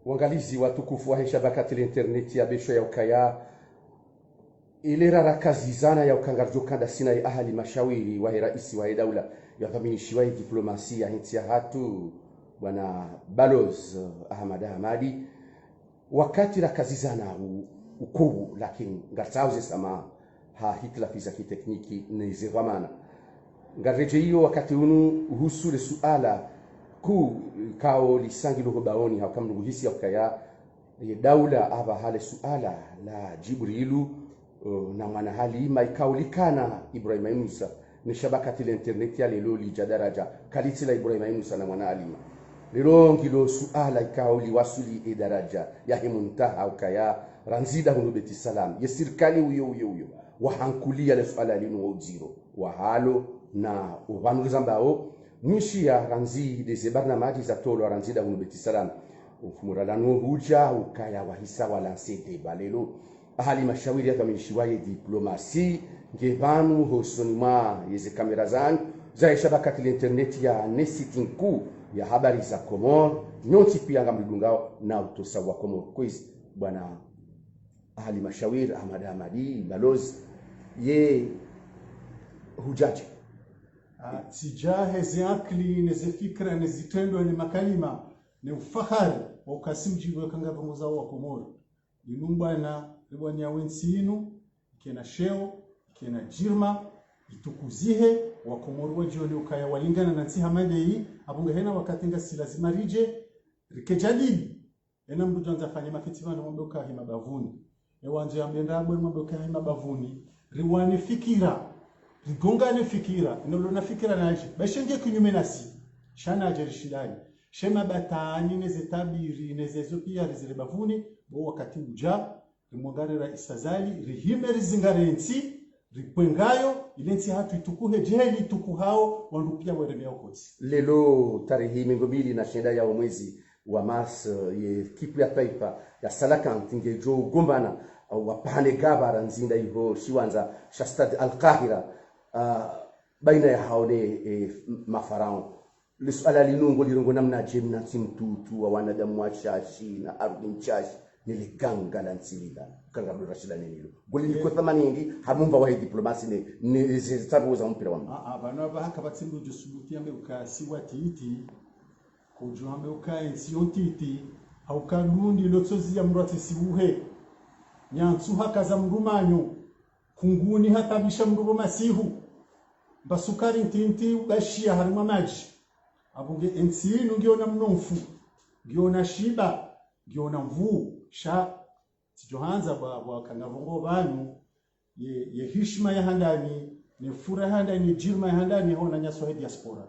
Wangalizi watukufu wa shabakati la interneti ya besho ya ukaya ilera rakazizana ya ukangarjo kanda sina ya ahali mashawiri wa raisi wa daula ya dhaminishiwa ya diplomasia hinti ya hatu bwana Baloz Ahmad Ahmadi wakati rakazizana ukuu lakini ngatauze sama hitlafiza kitekniki nezevamana ngareje hiyo wakati unu uhusu le suala ku kao lisangilo hobaoni hakamnungu hisi ya ukaya daula aba hale suala la Jibrilu na mwana halima ikaulikana Ibrahim Musa ni shabakati la internet ya lelo lijadaraja kalitila Ibrahim Musa na mwana halima lelo ngilo suala ikauli wasuli daraja ya himuntaha ukaya ranzida hunubeti salam ya sirkali uyo wahankulia le suala linu uziro wahalo na uvanuliza mbao mwishi ya ranzi deze barnamaji za tolo ranzida hunubeti salam ufumuralanu huja ukaya wahisa walansete balelo ahali mashawiri ya kamishiwaye diplomasi ngevanu hosonima yeze kamera zan za shabakati la internet ya nesitinku ya habari za Komor nyoti pia ngamdungao na utosa wa Komor quiz bwana ahali mashawiri Ahmad Ahmadi Baloz ye hujaji tijahe ziakli neze fikra nezitendo ni makalima ni ufahari wa ukasimji wa kanga vongoza wa Komor inumbana ribwanya wensinu kena sheo kena jirma itukuzihe wa Komor wajoni ukaya walingana na nsi hamadei abunga hena wakati nga si lazima rije rikejadili ena mbujo nzafanya makitima na mamboka hima bavuni wanje ambenda abwe mamboka hima bavuni riwani fikira rigongane fikira nolona fikira naje bashenge kinyume nasi shana ajerishidani shema batani nezetabiri nezezo pia rizire bavuni bo wakati uja rimwangare ra isazali rihime rizingarensi rikwengayo ilensi hatu itukuhe jeli tukuhao wandupia weremea ukotsi lelo tarehe 2 na shenda ya mwezi wa Mars ye kipu ya taifa ya Salakanti ngejo gombana wapane gabara nzinda hivyo shiwanza shastad al-Qahira baina ya haone mafarao lisuala linungo lirongo namna jemna timtutu wa wanadamu wa shashi na ardhi mchashi niliganga la nsilida kanga Abdul Rashid Nenilo goli liko 80 hamumba wa diplomasi ni zitabu za mpira wa bana bahaka batsimbu jusubuti ambe ukasiwa titi kujo ambe ukaensi ontiti haukadundi lotsozi ya mrate sibuhe nyansu hakaza mrumanyo kunguni hatabisha mrubo masihu basukari ntinti ubashia harima maji abunge ensi nungiona mnofu ngiona shiba ngiona mvu sha tijohanza bwa kanavongo banu ye hishma ya handani ne furaha ndani jirma ya handani hona nyaso diaspora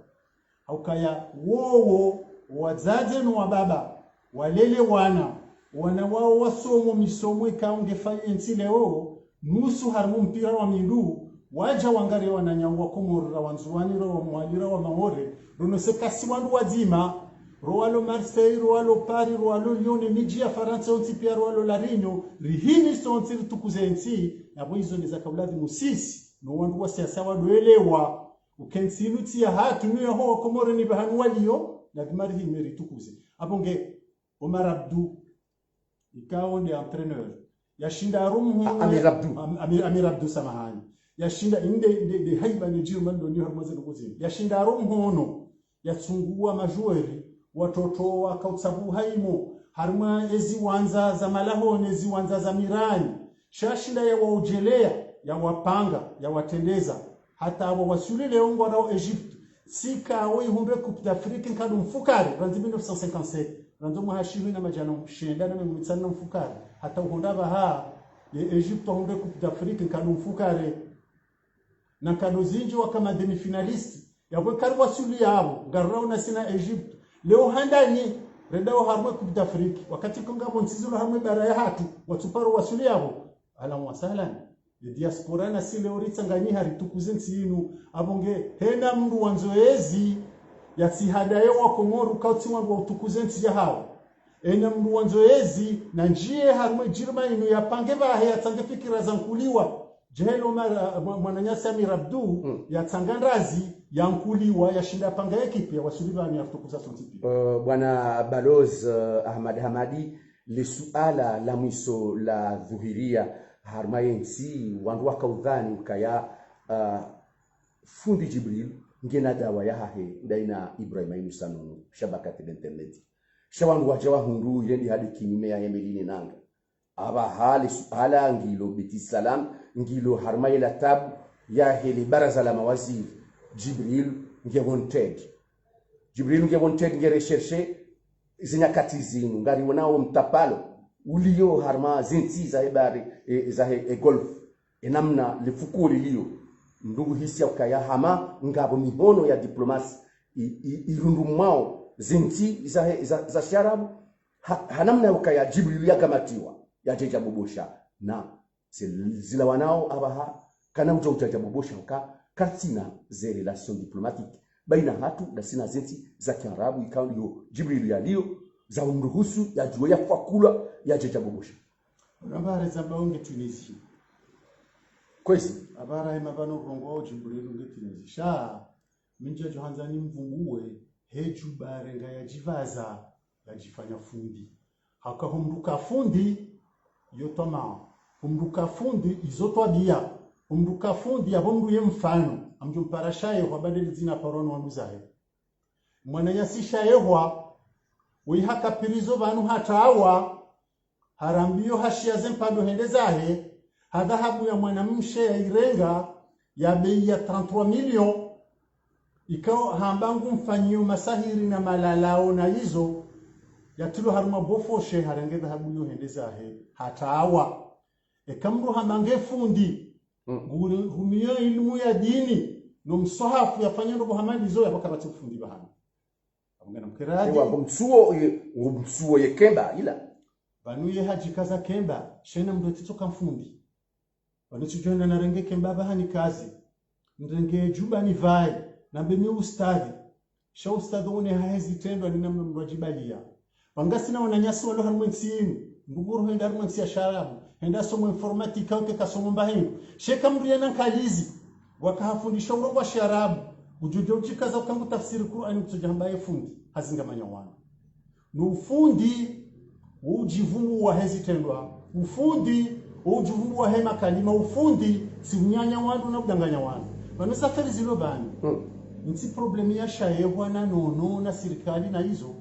haukaya wowo wazaze no wababa walele wana wao wasomo misomo ikaunge fayensi leo nusu harmu mpira wa mindu waja wangare wananyangwa Komoro wanzuani ro mwalira wa mahore rono sekasi wandu wazima roalo Marseille roalo Paris roalo Lyon miji ya Faransa onti pia roalo Larinyo rihini sonti tukuzensi nabo hizo ni zakabladhi musisi no wandu wa siasa wadoelewa ukensinu ya hatu niyo ho Komoro ni bahanu walio na kimari himeri tukuze abonge Omar Abdou ikao ni entraîneur yashinda rumu Amir Abdou samahani yashinda inde haiba ni jiu mando ni harmaze kuzi yashinda rumu yatsungua majueri watoto wakautsabu haimo harma ezi wanza za malahone ezi wanza za mirani shashinda ya waujelea ya wapanga ya watendeza hata wasuli leo ngwara Egypt sika we humbe coupe d'Afrique nkadu mfukari ranzi 1957 ranzo muhashimi na majano shenda na mumitsana mfukari hata uhonda baha ye Egypt humbe coupe d'Afrique nkadu mfukari na kado zinjo kama demi finalist yabwe kari wasuli yabo ngarao na sina Egypt leo handani redao harmwe coupe d'Afrique wakati konga bonsizo harmwe bara ya hatu watuparo wasuli yabo ala wasahlan ye diaspora na sile oritsangani hari tukuzensi inu abonge henda mndu wanzoezi ya sihadaye wa Komoro kauti wandu wa utukuzensi ya hao ena mndu wanzoezi na njie harmwe jirma inu ya pange bahe ya tange fikira zankuliwa jehelo mwananyasi Amir Abdou ya tangandazi yankuliwa yashinda panga ekipe ya wasulivani atukuza sontipi. Bwana Baloz Ahmad Hamadi, le suala la mwiso la dhuhiria harmayensi wandu wakaudhani ukaya fundi Jibril ngena dawa ya hahe daina Ibrahim Ayusanunu shabakati internet shawandu wajawa hundu yendi hadi kinyume ya Emeline nanga aba hali suala ngilo biti salam ngilo harmayela tabu ya heli baraza la mawaziri Jibril nge recherche zinyakati zinu ngari wanao mtapalo ulio harma zinti za hebari za golf enamna lifukuli liyo ndugu hisi ya ukaya hama ngabo mihono ya diplomasi irundu mwao zinti za sharabu hanamna ukaya Jibril ya kamatiwa ya jeja bobosha na zila wanao abaha kana uja bobosha uka kartina ze relation diplomatique baina hatu da sina zinti za Kiarabu ikawa ndio Jibril ya lio za umruhusu ya juwe ya fakula ya jeja bobosha habari za baonge Tunisia kwezi habari mabano rongo Jibril nge Tunisia sha minja johanzani mvunguwe heju barenga ya jivaza ya jifanya fundi hakahumruka fundi yotoma humruka fundi izotwa bia humruka fundi abonduye mfano amjumparashaye kwa badeli zina parono wanduzahe mwana yasisha yehwa wihaka pirizo banu hatawa harambio hashia zempando hendezahe hadhahabu ya mwanamshe ya irenga ya bei ya 33 milioni ikao hambangu mfanyo masahiri na malalao na hizo yatilo haruma bofoshe harenge dhahabu yo hendezahe hatawa ekamru hamange fundi nguri humiyo ilmu ya dini no msohafu yafanya ndo Muhammad zo yapakabati fundi bahana amgana mkiraji wa msuo ye kemba ila banuye haji kaza kemba shena mdo titoka mfundi wanachujana na renge kemba bahani kazi ndenge juba ni vai na bemi ustadi sha ustadi one haezi tendo ni namna mwajibalia wangasi na wananyasi walo hanmwensini nguguru henda mwensi ya sharabu henda somo informatika uke kasomo mbahini sheka mriana kalizi wakahafundisha urongo wa sharabu ujujo uchikaza ukangu tafsiri Qur'ani kutojahambaye fundi hazingamanya wana no ufundi ujivumbu wa hezi tendwa ufundi ujivumbu wa hema kalima ufundi si unyanya wandu na kudanganya wandu wanasafari zilo bani nti problemi ya shayewa na nono na serikali na hizo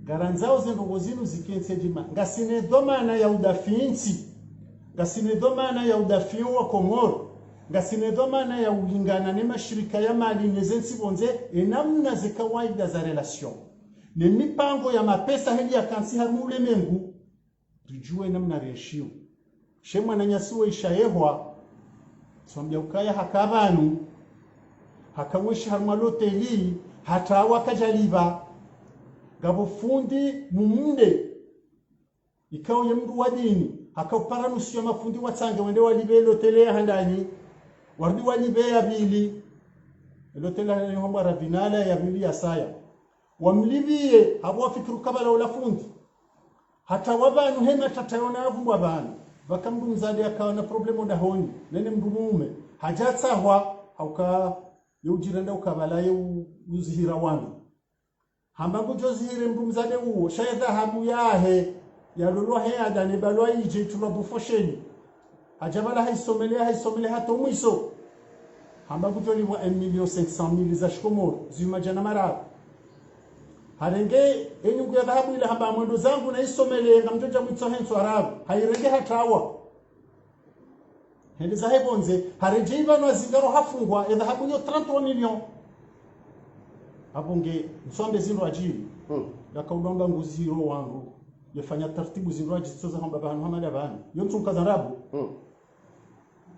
garanzao zendongo zinu zikense jima ngasine domana ya udafinti ngasine domana ya udafiyo wa Komoro ngasine domana ya ulingana ne mashirika ya mali nezensi bonze enamna ze kawaida za relation ne mipango ya mapesa heli ya kansi harmule mengu tujue namna reshiu shemwa na nyasuwe ishayehwa swambia ukaya hakabanu hakamweshi harmalote hii hata wakajaliba gabo fundi mumunde ikao ya mdu wa dini hakapara nusu ya mafundi watange wende walibelo tele handani wardi walibe ya bili elotela ni homba ravinala ya bili ya saya wamlibie abo fikiru kabala wala fundi hata wabanu hema tatayona avu wabanu bakamdu mzadi akawa na problemo da honi nene mdu mume hajatahwa hauka yujirenda ukabala yuzihira wandu hambangu jozihire mdu mzade uo shayda habu yahe ya lulwa he adane balwa ije tulabufosheni ajabala haisomele hato mwiso hambangu joli wa 1,500,000 za shikomoro zimajana mara harenge enyungu ya dhahabu ile hamba mwendo zangu na isomele ngamjoja mwitso henso arabu hairenge hatawa hende za hebonze hareje ibano zingaro hafungwa ya dhahabu nyo 33 milioni abonge msombe zino ajili yakaudonga nguziro wangu yafanya taratibu zino ajitsoza hamba bahanu hamala bahanu yontu kazarabu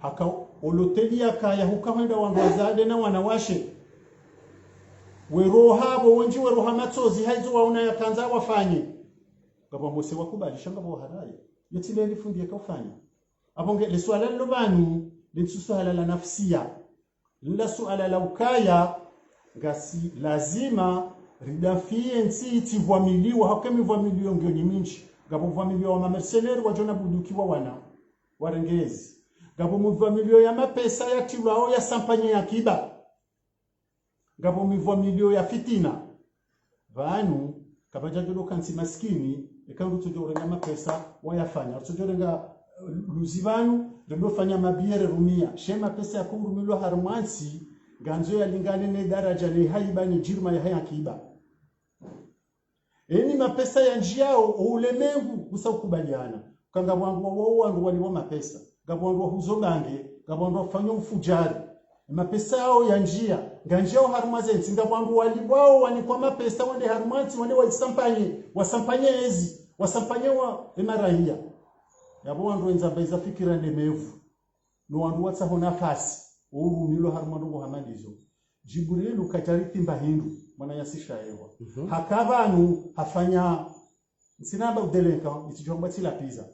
haka oloteli akaya hukawenda wangu wazade na wanawashe wero habo wenji wero hamatsozi haizo waona yakanza wafanye ngabo mose wakubalisha ngabo haraye yotile lifundi yakafanya abonge le swala lobanu linsusuala la nafsia la suala la ukaya ngasi lazima ridafie nsi tivwamiliwa hakemi vwamiliwa ngyo nyiminchi ngabo vwamiliwa wa mercenaires wajona budukiwa wana warengezi ngabo muvwa milio ya mapesa ya tilwao ya sampanye ya kiba ngabo muvwa milio ya fitina vanu kabaja jodo kansi maskini ekangu tujorenga mapesa wayafanya tujorenga luzivanu ndo fanya mabiere rumia shema pesa ya kurumilwa harmansi ganzo ya lingane ne daraja ne haiba ni jirma ya haya kiba eni mapesa ya njiao ulemengu usakubaliana kanga wangu wao wangu waliwa mapesa gabongo huzobange gabongo fanya ufujari mapesa yao ya njia nganjao harumazenzi ngabwangu walibwao wanikwa mapesa wande harumansi wande wasampanye ezi wasampanye wa emarahia yabo wandu wenza baiza fikira ndemevu no wandu watsaho nafasi urumilo harumandongo hamandizo Jibrilu kajarithi mbahindu mwana yasisha ewa hakabanu hafanya sinaba udeleka itijomba tila pizza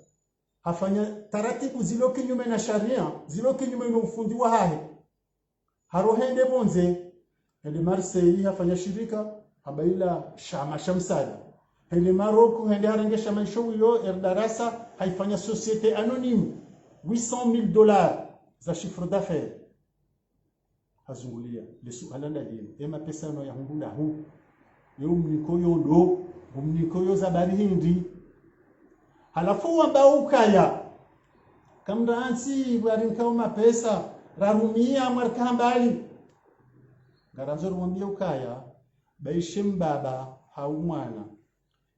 hafanya taratibu zilo kinyume na sharia zilo kinyume na ufundi wa hahe harohende bonze hende Marseille hafanya shirika habaila shama shamsada hende Maroko hende harenge shama showilo erdarasa haifanya societe anonyme $800,000 za chiffre d'affaires hazungulia lesu alanda dini ema pesa no ya hundula hu yo mnikoyo ndo mnikoyo za bari hindi halafu wambauka kamda ansi barinkao mapesa rarumia markambali garanzoro mwambia ukaya baishim baba haumwana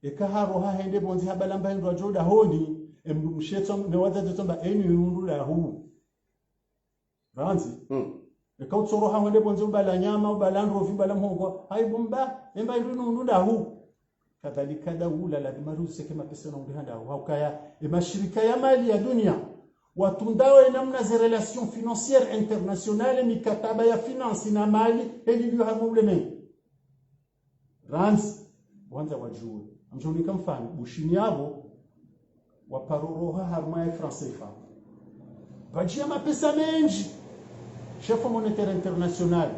ekaharo hahende bonzi habalamba ndo joda honi emdumshetso mewaza zotomba eni hundula hu ranzi ekautsoro hawende bonzi ubala nyama ubala ndovi ubala mhongo haibumba emba ndunu ndunda hu kadhalika daula lazima ruseke mapesa na undihanda haukaya mashirika ya mali ya dunia watundawe namna za relation financière internationale mikataba ya finance na mali eliyo hamuleme rans wanza wajue amjonika mfano bushini yabo waparoroha harma ya francefa bajia mapesa menji chef monétaire international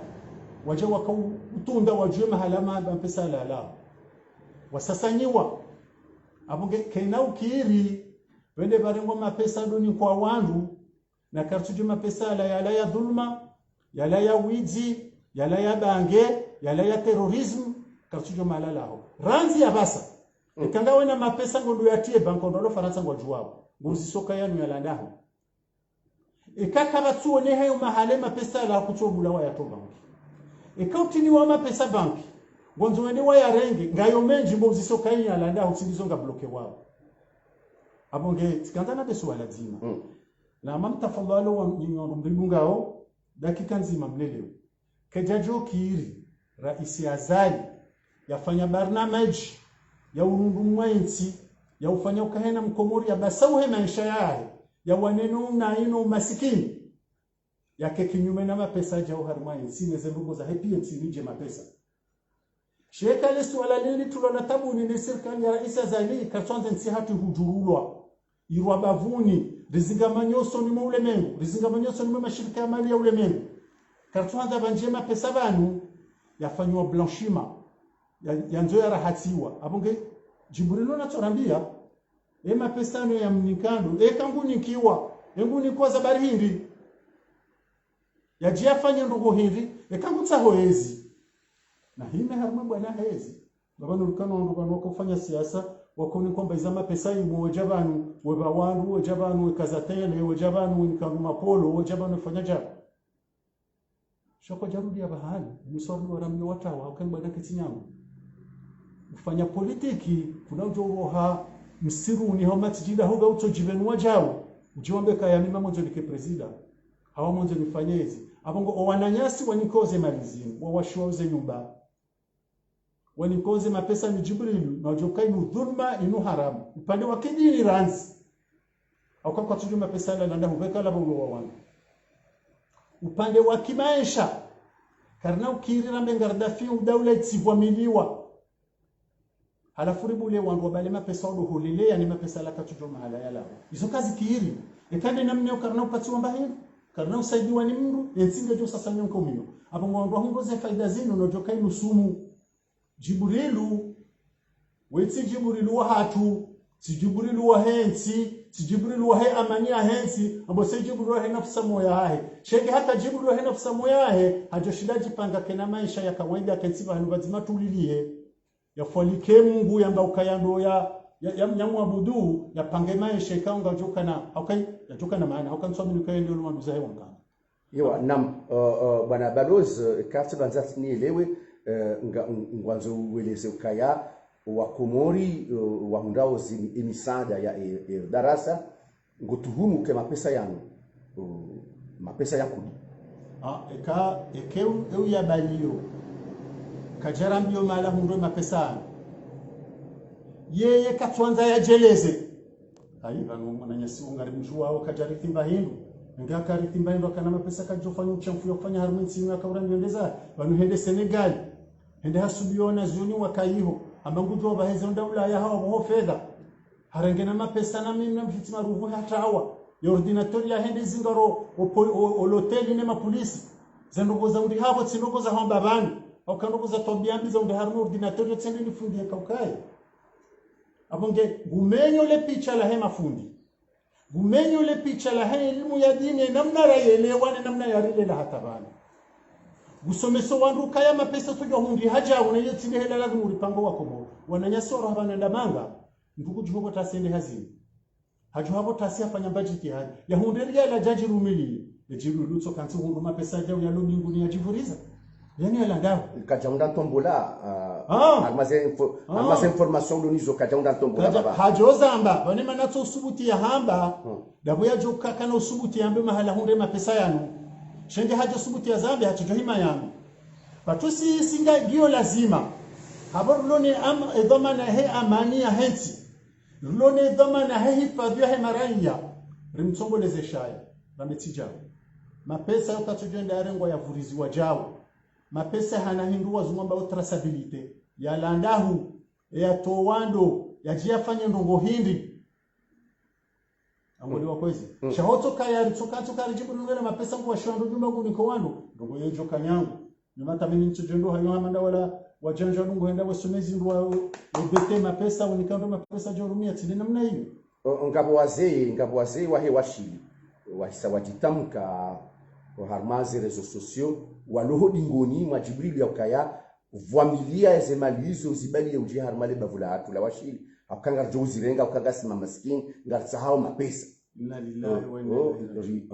waje wakautunda wajue mahalama mapesa la wasasanyiwa abunge kena ukiri wende barengwa mapesa doni kwa wandu na kartuje mapesa yala ya dhulma yala ya wizi yala ya bange yala ya terrorism kartuje malalao ranzi ya basa ekanga wena mapesa ngondo yatie banko ndo Faransa ngwajuwao nguzi soka yanu yala ndaho ekaka batsuone hayo mahale mapesa la kutobula wa yato banki ekautini wa mapesa banki ngonzo wende wa yarenge ngayo menji mbozi soka yala ndaho tsinizonga bloke wao abonge tikandana beso lazima na mamtafadhalo wa nyingondungao dakika nzima mleleo kejajo kiri raisi azali yafanya barnamage ya urundu mwenzi ya ufanya ukahena mkomori ya basauhe maisha yae ya wanenu na ino masikini yake kinyume na mapesa jao harmani sineze ndugu za happy nje mapesa sheka lesu wala lili tulona tabu ni serikali ya raisi azali katwanze nsi hatu hujurulwa irwa bavuni rizingamanyoso ni ulemengu rizingamanyoso ni mashirika ya mali ya ulemengu katwanza banjema pesa banu yafanywa blanchiment yanzo ya rahatiwa abonge Jibrilo na torambia ema pesa no ya mnikando ekanguni kiwa enguni kwa za bari hindi yajiafanya ndugo hindi ekangutsa hoezi na hime harma bwana hezi babano lukano ndo banoko kufanya siasa wakoni kwamba izama pesa imo wajabanu webawandu wajabanu wekazatele wajabanu nikanu mapolo wajabanu fanya jabu shoko jarudi ya bahali musoro waramyo watawa ukangba kitinyangu ufanya politiki kuna ujoroha msiruni homa tijida hoga utojibenu wajao ujiombe kaya mima mwanzo nike presida hawa mwanzo nifanyezi abongo wananyasi wanikoze malizimu wawashoze nyumba wanikoze mapesa ni Jibrilu na ujokai ni dhulma inu haramu upande wa kidini ranzi au kwa tuju mapesa la nda hubeka la bongo wa wana upande wa kimaisha karna ukiri na bengardafi udaula itsivwamiliwa halafu ribule wangu wabale mapesa odo holile yani mapesa la katujo mahala yala hizo kazi kiiri ekande namne karna upatiwa mbahe karna usaidiwa ni mndu yensinga jo sasa nyonko mino abongo wangu hungoze faida zinu no jokai nusumu Jibrilu wetsi Jibrilu wa hatu si Jibrilu wa hensi si Jibril wahe amani ahensi ambo si Jibril wahe nafsa moya hahe shenge hata Jibril wahe nafsa moya hahe hajoshida jipanga kena maisha ya kawaida kensiba hanu bazima tulilie ya folike Mungu yamba ukayando ya muabudu ya pange maisha ikaunga jokana haukai ya jokana maana haukan swami ukaende ulu maduza hewa mkana Yewa nam bwana balozi kati banzati nielewe ngwanzo ueleze ukaya wa Komori wa hundao emisada ya darasa ngotuhumu ke mapesa yanu mapesa yakudi ekeu ya baliyo kajarambio mala hundo mapesa yeye katwanza yajeleze ayi vanu mwananyasi ungari mjua au kajarithimba hindu nga karithimba hindu kana mapesa kajofanya uchamfu yofanya harumenti ina kaurandendeza vanu hende Senegal hende hasubiona zuni wakaiho ambangujo baheze ndawula ya hawa bo fedha harengena mapesa na mimi namfitima ruhu hatawa ya ordinateur ya hende zingaro o hotel ne mapolisi zendoko za undi hapo tsinoko za hamba bani au kanoko za tobiambi za undi harmu ordinateur tsende nifundia kaukai abonge gumenyo le picha la hema fundi gumenyo le picha la hema elimu ya dini namna raelewa na namna ya rile la hatabani gusomeso wandu kaya mapesa tujo hundi haja unaye tsinde hela lazima ulipango wako bo wananyasoro habana ndamanga ndugu juho tasende hazini hajo hapo tasi afanya budget ya hunderia la jaji rumili ejiru lutso kantu hundu mapesa jao ya lobinguni ya jivuriza yani ala ngao kajaunda tombola armaze information donizo kajaunda tombola baba hajo zamba bane manatso usubuti ya hamba dabo ya joka kana usubuti ambe mahala hunde mapesa yanu shenge hajo subuti ya zambi hacho hima yanu patusi singa gio lazima habor lone dhamana he amani ya hensi lone dhamana he hifadhi ya maraiya rimtsongoleze shaya bametijao mapesa yokatujenda arengo ya vurizi wajao mapesa hana hinduwa zumamba traceability ya landahu ya towando ya jiafanye ndongo hindi angoli wakwezi shahoto kaya ritsokanto kari jibulungana mapesa ngwa shando jumba kuniko wando ndongo yejo kanyangu nyamata mimi nchojendo hayo hamanda wala wajanja ndongo henda wasomezi ndwa ubete mapesa unikando mapesa jorumia tinde namna hiyo ngabo wazee wahe washili wahisa wajitamka harmaze reseaux sociaux waloho dingoni mwa Jibril yakaya vwamilia ezemalizo zibali ya uji harmale bavula hatu la washili akanga jozi renga akanga sima maskini ngatsahao mapesa inna lillahi wa inna ilaihi raji'un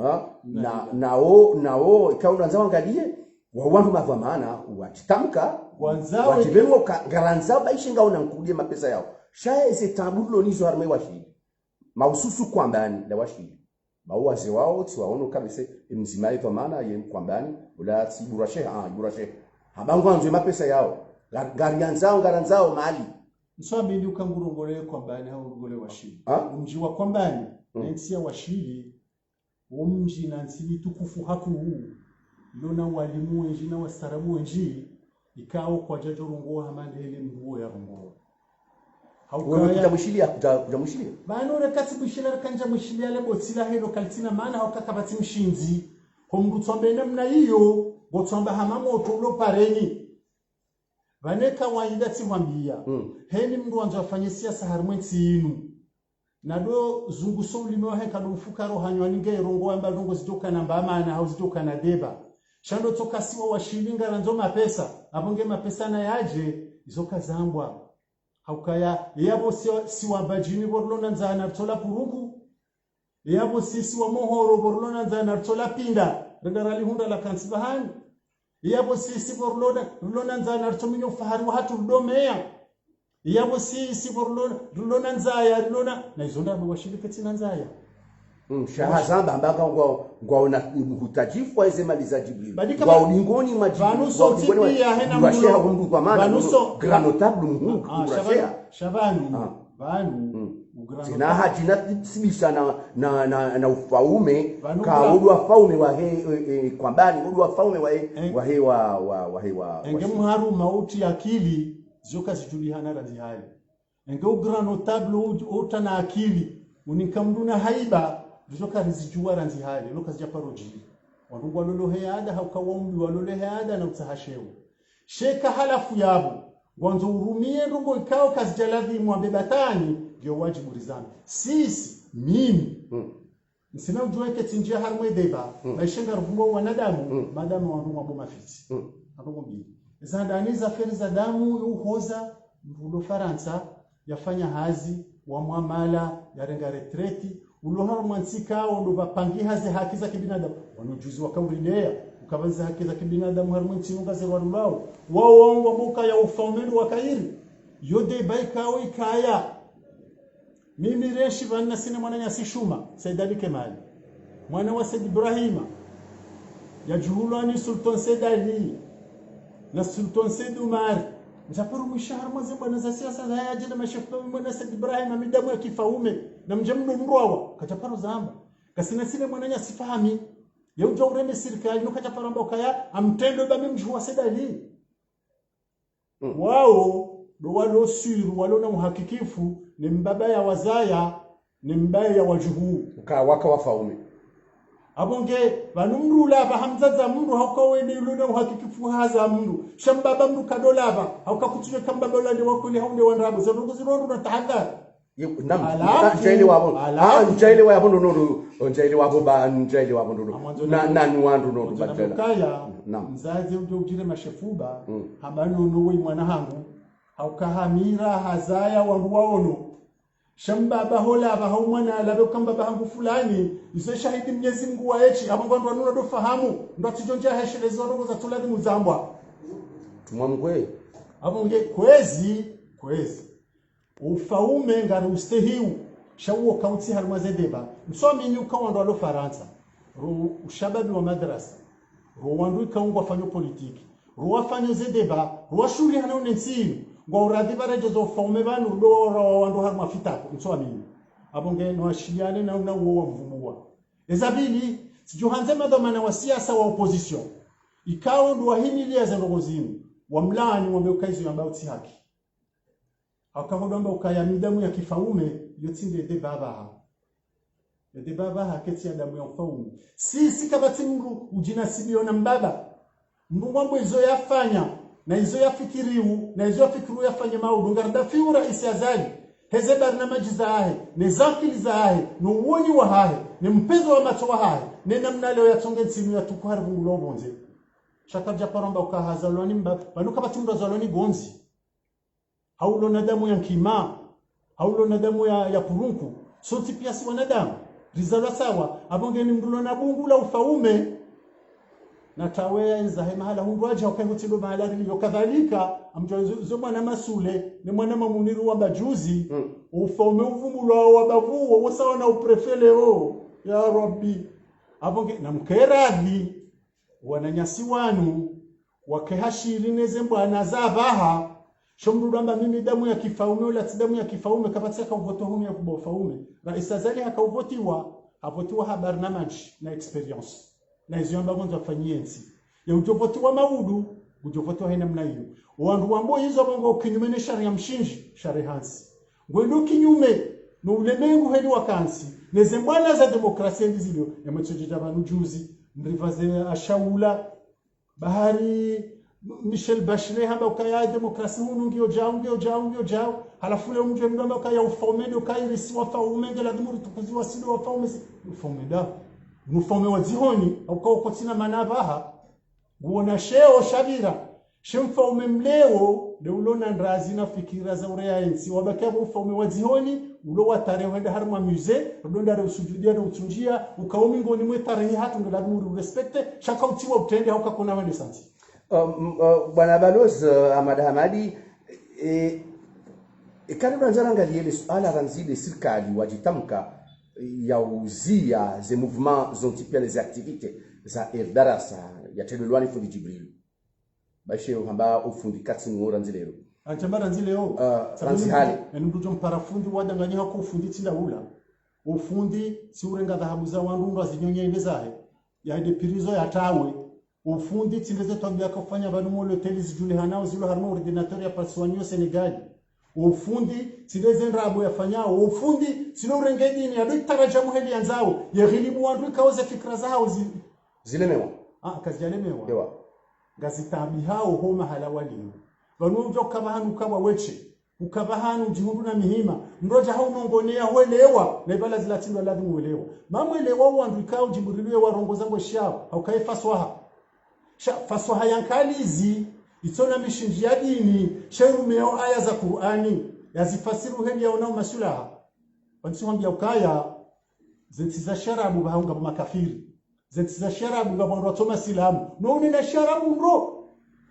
nao kauna nzao angalie wawandu mavamana wachitamka wanzao wachibengo garanzao baishinga una nkudie mapesa yao shaye ese tabulo nizo harmale washili maususu kwambani la washili bawaze wao tiwaono kabisa mzima yetu maana yeye kwambani ula siburashe burashe habangu anzo mapesa yao garanzao mali nswabindi ukangurongole kwambani hao ngole washili umji wa kwambani nensia washili umji na nsili tukufu haku huu lona walimu wenji na wasarabu wenji ikao kwa jajo rongo hamandele mbuo ya rongo haukaya mushilia kuja mushilia bano rekati mushilia kanja mushilia le botsila hero kaltina maana haukakabati mshinzi homrutsombe namna hiyo botsomba hamamo tulo pareni vaneka waida tiwambia heni mndu wanzo afanye siasa harumwensi inu nado zunguso ulimo he kadufuka rohanyo ninge rongo amba ndongo zitoka na mbamana au zitoka na deba shando toka siwa washilinga ranzo mapesa abonge mapesa na yaje izoka zambwa haukaya yabo siwa bajini borlona nzana tola purugu yabo sisi wa mohoro borlona nzana tola pinda regarali hunda la kansibahani yabo sisi borlona nzana tominyo faharu hatu domea yabo sisi borlona nzaya lona na izonda bwashilike tina nzaya shahazamba ambaka ngwa una hutajifu wa ezemaliza Jibril ngwa ulingoni mwa Jibril vanuso tipia hena mwasheha hundu kwa maana vanuso granotable mungu shabani vanu tena hajina sibisha na ufaume ka udu wafaume wa he kwambani udu wafaume wa he enge mharu mauti akili zoka zitulihana radhi hali enge granotable utana akili unikamduna haiba zoka rizijua radhi hali loka zijaparoji wandu walolo heada haukawombi walolo heada na utahashewu sheka halafu yabo wanzo urumie ndongo ikao kazijaladhi mwambebatani ndio wajibu rizami sisi mimi sina ujue ketinjia harmwe deba baishenga rufungo wanadamu madamu wandu wabo mafiti akongo bi za ndani za feri za damu uhoza mvudo Faransa yafanya hazi wa muamala yarenga retreti ulohara mwansika ondo bapangi hazi haki za kibinadamu wanojuzi wakaulilea ukabaza haki za kibinadamu harmwe ntinunga ze warulao wao wamuka ya ufaumeru wakairi yode baikao ikaya mimi reshi vanna sina mwana nyasi shuma Said Ali Kemali mwana wa Said Ibrahima ya juhulani Sultan Said Ali na Sultan Said Umar mtaparu mshahara mwanzo bwana za siasa za yaje na mashafu mwana Said Ibrahima midamu ya kifaume na mjamno mrwawa kataparu zamba kasina sina mwana nyasi fahami ya ujo ureme serikali nokataparu amba kaya amtendo ba mjua Said Ali wao do walo siru walo na uhakikifu ni mbaba ya wazaya ni mbaya ya wajuhu waka wafaume abonge banumrula bahamzaza mndu haukawe ni luna uhakikifu haza mndu shambaba mndu kadolava haukakutuye kamba dolali wakuli haunde wanrabu zongo zirondo na tahadhari njaili wabo njaili wabo ndono njaili wabo ba njaili wabo ndono na nwandu ndono badala kaya mzazi ujire mashefuba habano nowe mwana hangu haukahamira hazaya wandu waono shamba bahola bahomwana labe kamba bahangu fulani izo shahidi Mwenyezi Mungu waechi abangwandu wanuna do fahamu ndo tijonja heshele zorongo za tuladi muzambwa tumwamgwe abonge kwezi ufaume ngari ustehiu shawo kaunti halmazedeba msomi ni ukawando alo Faransa ro ushababi wa madrasa ro wandu kaungwa fanyo politiki ro wafanyo zedeba ro shuri hanaone nsinu ngo uradhi barejo zo faume banu do wandu harma fitako msomi abonge no ashiyane na uwo mvumua ezabili sijuhanze madhamana wa siasa wa opposition ikao ndo wahimilia za ndogozimu wa mlani wameukaizwa about haki akahodamba ukaya midamu ya kifaume yotinde de baba keti ya damu ya ufaume si kabati mndu ujinasibio na mbaba mndu mambo izo yafanya na izo yafikiriu na izo yafikiru yafanya maudu ngarda fiura isi azali heze barnamaji zahe ne zakili zahe no uoni wa hahe ne mpezo wa macho wa hahe ne namna leo yatonge nsimu ya tukuharibu ulobonze shakaja paramba ukahazalwani mbaba banuka batumba zalwani gonzi haulo na damu ya nkima haulo na damu ya purunku soti pia si wanadamu rizalwa sawa abonge ni mdulo na bungu la ufaume na tawea enzahe mahala hundu aja ukahutilo mahala rilio kadhalika amjozo mwana masule ni mwana mamuniru wa majuzi ufaume uvumulwa wa bavu wa sawa na uprefele ya rabbi abonge na mkeradhi wananyasi wanu wakehashiri nezembo anazabaha shomrudamba mimi damu ya kifaume wala damu ya kifaume kapatika uvoto humu ya kubofaume rais azali hakauvotiwa habarnamaji na experience na hizo amba mwanzo afanyie nsi ya ujovotiwa maudu ujovotiwa haina mna hiyo wandu wambo hizo bongo kinyume na sharia mshinji sharia hansi ngwendo kinyume no ulemengu heli wakansi nezembwana za demokrasia ndizilio ya machojita banu juzi mrivaze ashaula bahari Michel Bachelet hamba ukaya demokrasia hunu ngio jao halafu leo mje mdomba ukaya ufaume ukairisi wa faume ngela dumuru tukuziwa sido wa faume ufaume da mufaume wa zihoni ukao kotina manabaha guona sheo shabira shemfaume mleo de ulona ndazi na fikira za urea ensi wabaka ufaume wa zihoni ulo watare wenda harma musée ndonda usujudia na utunjia ukaomi ngoni mwe tarehe hatu ngela dumuru respecte shaka utiwa utende haukakona wende santi bwana Balozi Ahmad Hamadi karibu njarangalie ile swala ranzile serikali wajitamka ya uzia ze mouvements zontipia les activités za darasa ya telelwani fundi Jibril bashe hamba ufundi kati ngora nzilero anjambara nzileo ranzi hali ndujo mparafundi wadanganya hako ufundi tinda ula ufundi si urenga dhahabu za wandu ndo azinyonye ndezahe ya depirizo ya tawe ufundi tindeze twambia kufanya banu mu hoteli zijule hanao zilo harimo ordinateur ya paswanio Senegal ufundi tindeze nrabo yafanyao ufundi sino urengedi ni ado tarajamu heli yanzao yaghilibu wandu kaoze fikra zao zilemewa kazi yalemewa ewa gazitabi hao homa halawali banu mjo kama hanu kama weche ukabahanu jihundu na mihima mroja haunongonea huelewa na ibala zilatindwa lazima uelewa mamwelewa wandu ikao Jibrilu warongoza ngo shao haukae faswaha yankalizi itona mishinji ya dini sherumeo aya za Qur'ani yazifasiru heli yaona masulaha wansi hambia ukaya zentsiza sharabu bahunga makafiri zentsiza sharabu ngabonwa toma silamu no unena sharabu mro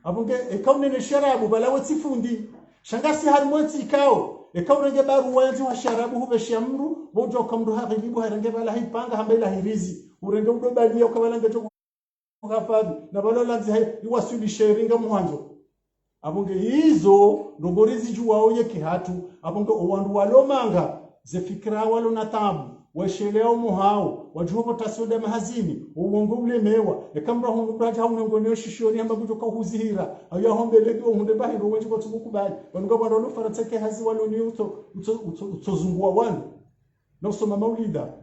abunge ekaunene sharabu balawe tifundi shangasi harumwezi ikao ekaurenge baru wanzi wa sharabu hubeshia mru bojo kamru hagilibu harenge bala haipanga hambela hirizi urenge udobalia ukabalanga jo kafadu na balola nzi iwasuli sheringa mwanzo abunge hizo ndogorizi juwao yeke hatu abunge owandu walomanga ze fikra walo na tabu washeleo muhao wajuho tasoda mahazini uongo ulemewa ekamra hunbraja haunongoneo shishoni amba kutoka huzihira ayahombele ndo hunde bahiro wenje kwa tukubali wanuga bwana no farateke hazi walo ni utozungua wanu na usoma maulida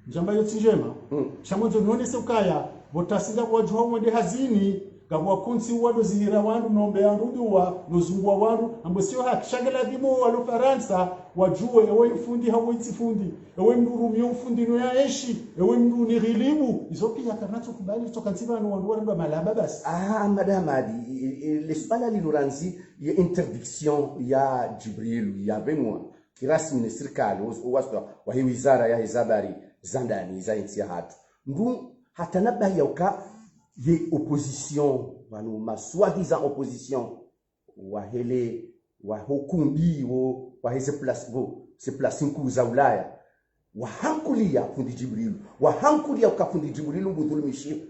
njamba yo tijema chamonzo none sekaya botasiza wajuho mwende hazini gabwa kunsi wado zihira wandu nombe yanduwa nozungwa wandu ambo sio hakishagala dimo walo Faransa wajue ewe mfundi hawo itifundi ewe mdurumi mfundi no yaeshi ewe mduni ghilibu izo pia karnato kubali kutoka ntiba no wandu ndo malaba basi madame Adi l'Espagne liluranzi ya interdiction ya Jibril ya bemwa kirasmi ni serikali waswa wa hii wizara ya habari zandani za nchi hatu ndu hatanabahi yauka ye opposition wanu maswahiza opposition wahele wahukumbi wa heze place nkuza Ulaya wahankulia fundi Jibril wahankulia ukafundi Jibril ngudhulumishi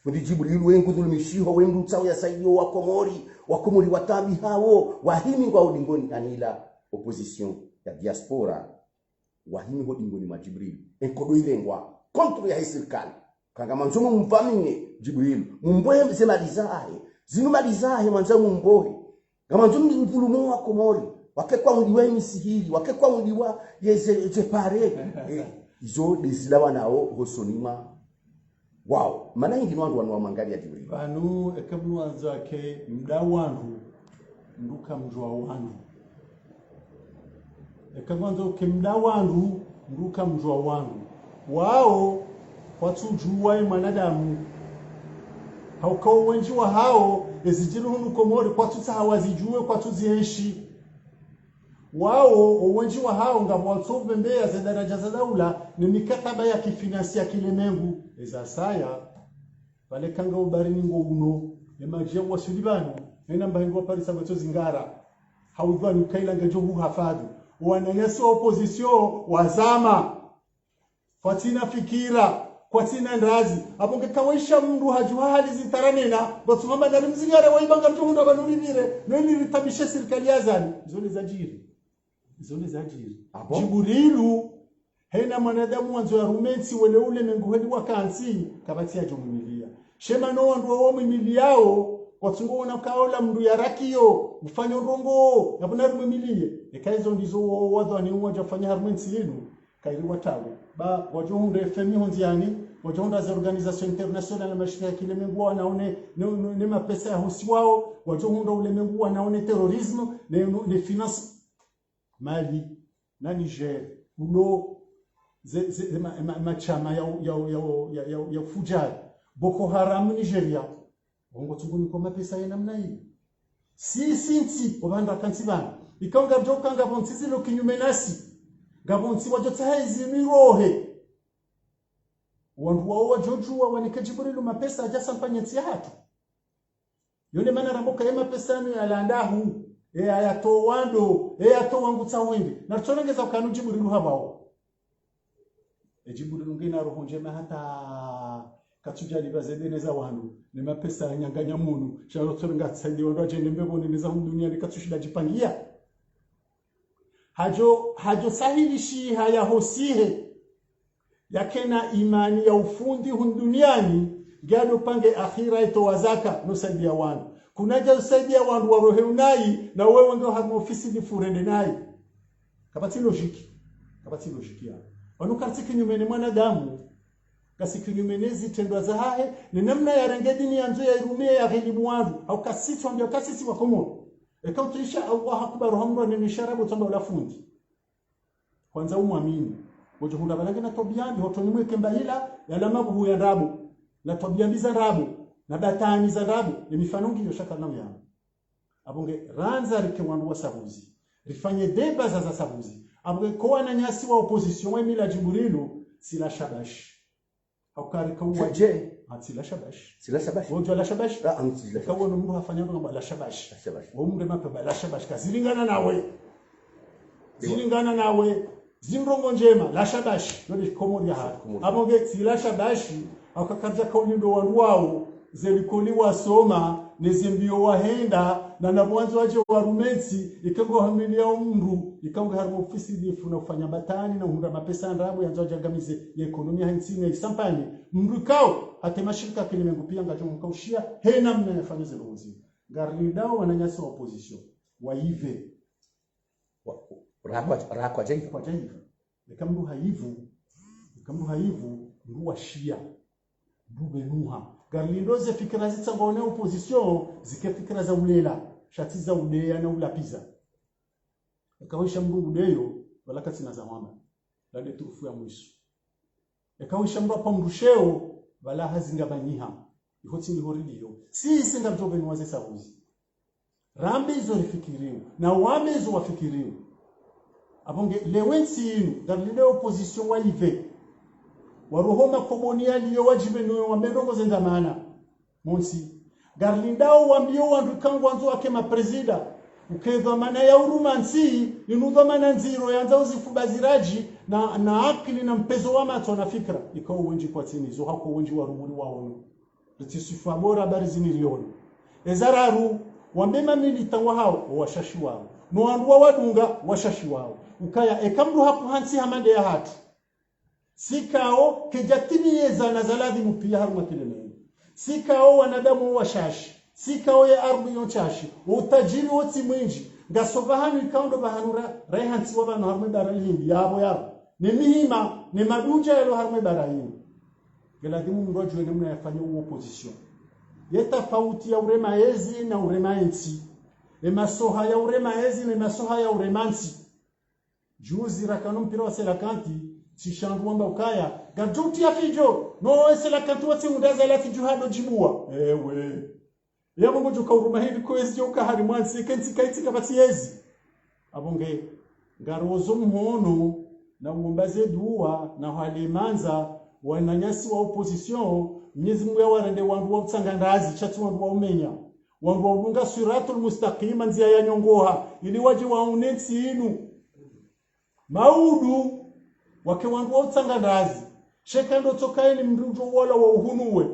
fundi Jibril wengu dhulumishi ho wengu tsawo ya saidio wakomori watabi hawo wahimi kwa udingoni anila opposition ya diaspora wahimi ho dingoni ma Jibril enkodo ilengwa contre ya serikali kanga manzomo mvamine Jibril mumboye semalizahe zinumalizahe manzomo mumboye ngamanzomo mvulumo wa komori wakekwa mudiwa misihiri wakekwa mudiwa yeze pare izo disilawa nao hosonima wow maana hingi wandu wanamwangalia Jibril banu ekabnu anzake mda wandu nduka mjwa wandu ekabwanzo kemda wandu nduka mjwa wandu wao watu juwa mwanadamu haukao wenji wa hao ezijiru hunu komori kwa tuta hawazijue kwa tuziheshi wao wenji wa hao ngabo watobe mbea za daraja za daula ni mikataba ya kifinansia kilemengu eza saya pale kanga ubarini ngo uno emaje wa sulibano ena mbahingo Paris abato zingara haudwa ni kaila ngajo hu hafadu wananyasi opposition wazama fatina fikira kwa tina ndazi abonge kawaisha mndu hajua hali zitaranena batsumamba ndali mzingare waibanga mtuhunda banuribire noni ritabishe serikali yazani zone zajiri Jibrilu hena mwanadamu wanzo ya rumensi wele ule menguhedi wa kansi kabati ya jumumilia shema no wandu wa mwimili yao watungo wana kaola mndu ya rakio ufanya rongo yabuna rumimilie ekaizo ndizo wadhani uwaja fanya harmensi yenu kairi watawe ba wajohunda FMI honziani wajohunda za organisation internationale mashirika kilemengu wanaone ne mapesa ya hosi wao wajohunda ulemengu wanaone terrorisme ne finance Mali na Niger ulo machama ya fujari Boko Haram Nigeria bongo tunguni kwa mapesa ya namna hii si obanda kansibana ikanga jokanga bonsizi lo kinyumenasi gabonsi wajotaizi mirohe wandu wao wajojua waneke Jibrilu mapesa ajasa mpanyeti hatu yone mana ramboka ya mapesa ni alandahu ayato wando ayato wangu tawende na tuongeza ukanu Jibrilu habao Jibrilu ngina roho njema hata katujali bazedeneza wandu ni mapesa nyanganya munu sharo tsorenga tsaidi wandu ajende mbeboni neza dunia nikatushida jipangia hajo sahilishi haya hosihe yakena imani ya ufundi hunduniani gado pange akhira ito wazaka no saidia wandu kunaja usaidia wandu warohe unai na wewe ndo hamu ofisi ni furende nai kabati logiki ya wanu kartiki nyumene mwanadamu kasi kinyumenezi tendwa za hahe ni namna ya rengedini ya nzo ya irumia ya ghilibu wandu au kasisi wambia kasisi wakomo ekautrisha Allah akbar hamro ni sharabu tamba la fundi kwanza umwamini woje hunda balanga na tobiani hotoni mweke mbahila yala mabu ya ndabu na tobiani za ndabu na datani za ndabu ni mifano ngiyo shaka namu ya abonge ranza rike wandu wa sabuzi rifanye deba za sabuzi abonge kwa na nyasi wa opposition wa mila jiburilu sila shabash haukari kwa je sila shabash woje la shabash la amti kwa wana mru hafanya ngamba la shabash wa mre mapa la shabash kazilingana nawe zilingana nawe zimrongo njema la shabash ndio komodia hapa abonge sila shabash akakaza kauli ndo wao zelikoliwa soma nezimbio wahenda na mwanzo waje warumensi ikango hamilia umru ikango harimo ofisi difuna kufanya batani na hunda mapesa ndabo yanzo jagamize ya ekonomia hansini isampani mru kao hata mashirika kilimengu pia ngajo mkaushia hena mna yafanya zelozi garidao wananyasa opposition waive rakwa jaifa kwa jaifa ikamru haivu mru washia bubenuha garlindoze fikira zitsangone opposition zikefikira za ulela shati za udea na ulapiza akawisha mrungu deyo wala katina za mama lade turufu ya mwisho akawisha mru apa mrusheo wala hazinga banyiha ihoti ni horidio si singa mtobeni waze sabuzi rambi zo rifikiriyo na wame zo wafikiriyo abonge lewensi inu garlinde opposition waive waruhoma komonia liyo wajibe no wamenongo zendamana monsi garlindao wambio wandukangu wanzo wake mapresida ukedha mana ya urumansi inudha mana nziro yanza uzifubaziraji na akili na mpezo wa mato na fikra ikawa wenji kwa tini zo hako wenji warumuri waono letisifa bora habari ziniriona ezararu wambema milita wao washashi wao no andwa wadunga washashi wao ukaya ekamru hapo hansi hamande ya hatu sikao kejatimieza na zaladhi mpia haruma kilemeni sikao wanadamu washashi sikao ya ardhi yonchashi utajiri woti mwinji ngasovahanu ikaundo bahanura raihansi wabano haruma barahindi yabo ni mihima ni madunja yalo haruma barahindi geladhimu mrojwe nemuna yafanya uo opposition yeta fauti ya urema ezi na urema ensi emasoha ya urema ezi na emasoha ya uremansi juzi rakano mpira wa selakanti sishandu wamba ukaya gajuti ya fijo no esela kantu wati undaza la fijo hado jibua ewe ya mungu joka uruma hindi kwezi joka hari mwansi kenti kaiti kapati yezi abonge ngarozo mhono na uombaze dua na halimanza wananyasi wa opposition Mwenyezi Mungu yawarende wandu wa utsangandazi chatu wandu wa umenya wandu wa unga siratul mustaqima nzia ya nyongoha ili waje waunensi inu maudu wake wandu wa utsangandazi shekando tokaini mrujo wala wa uhunuwe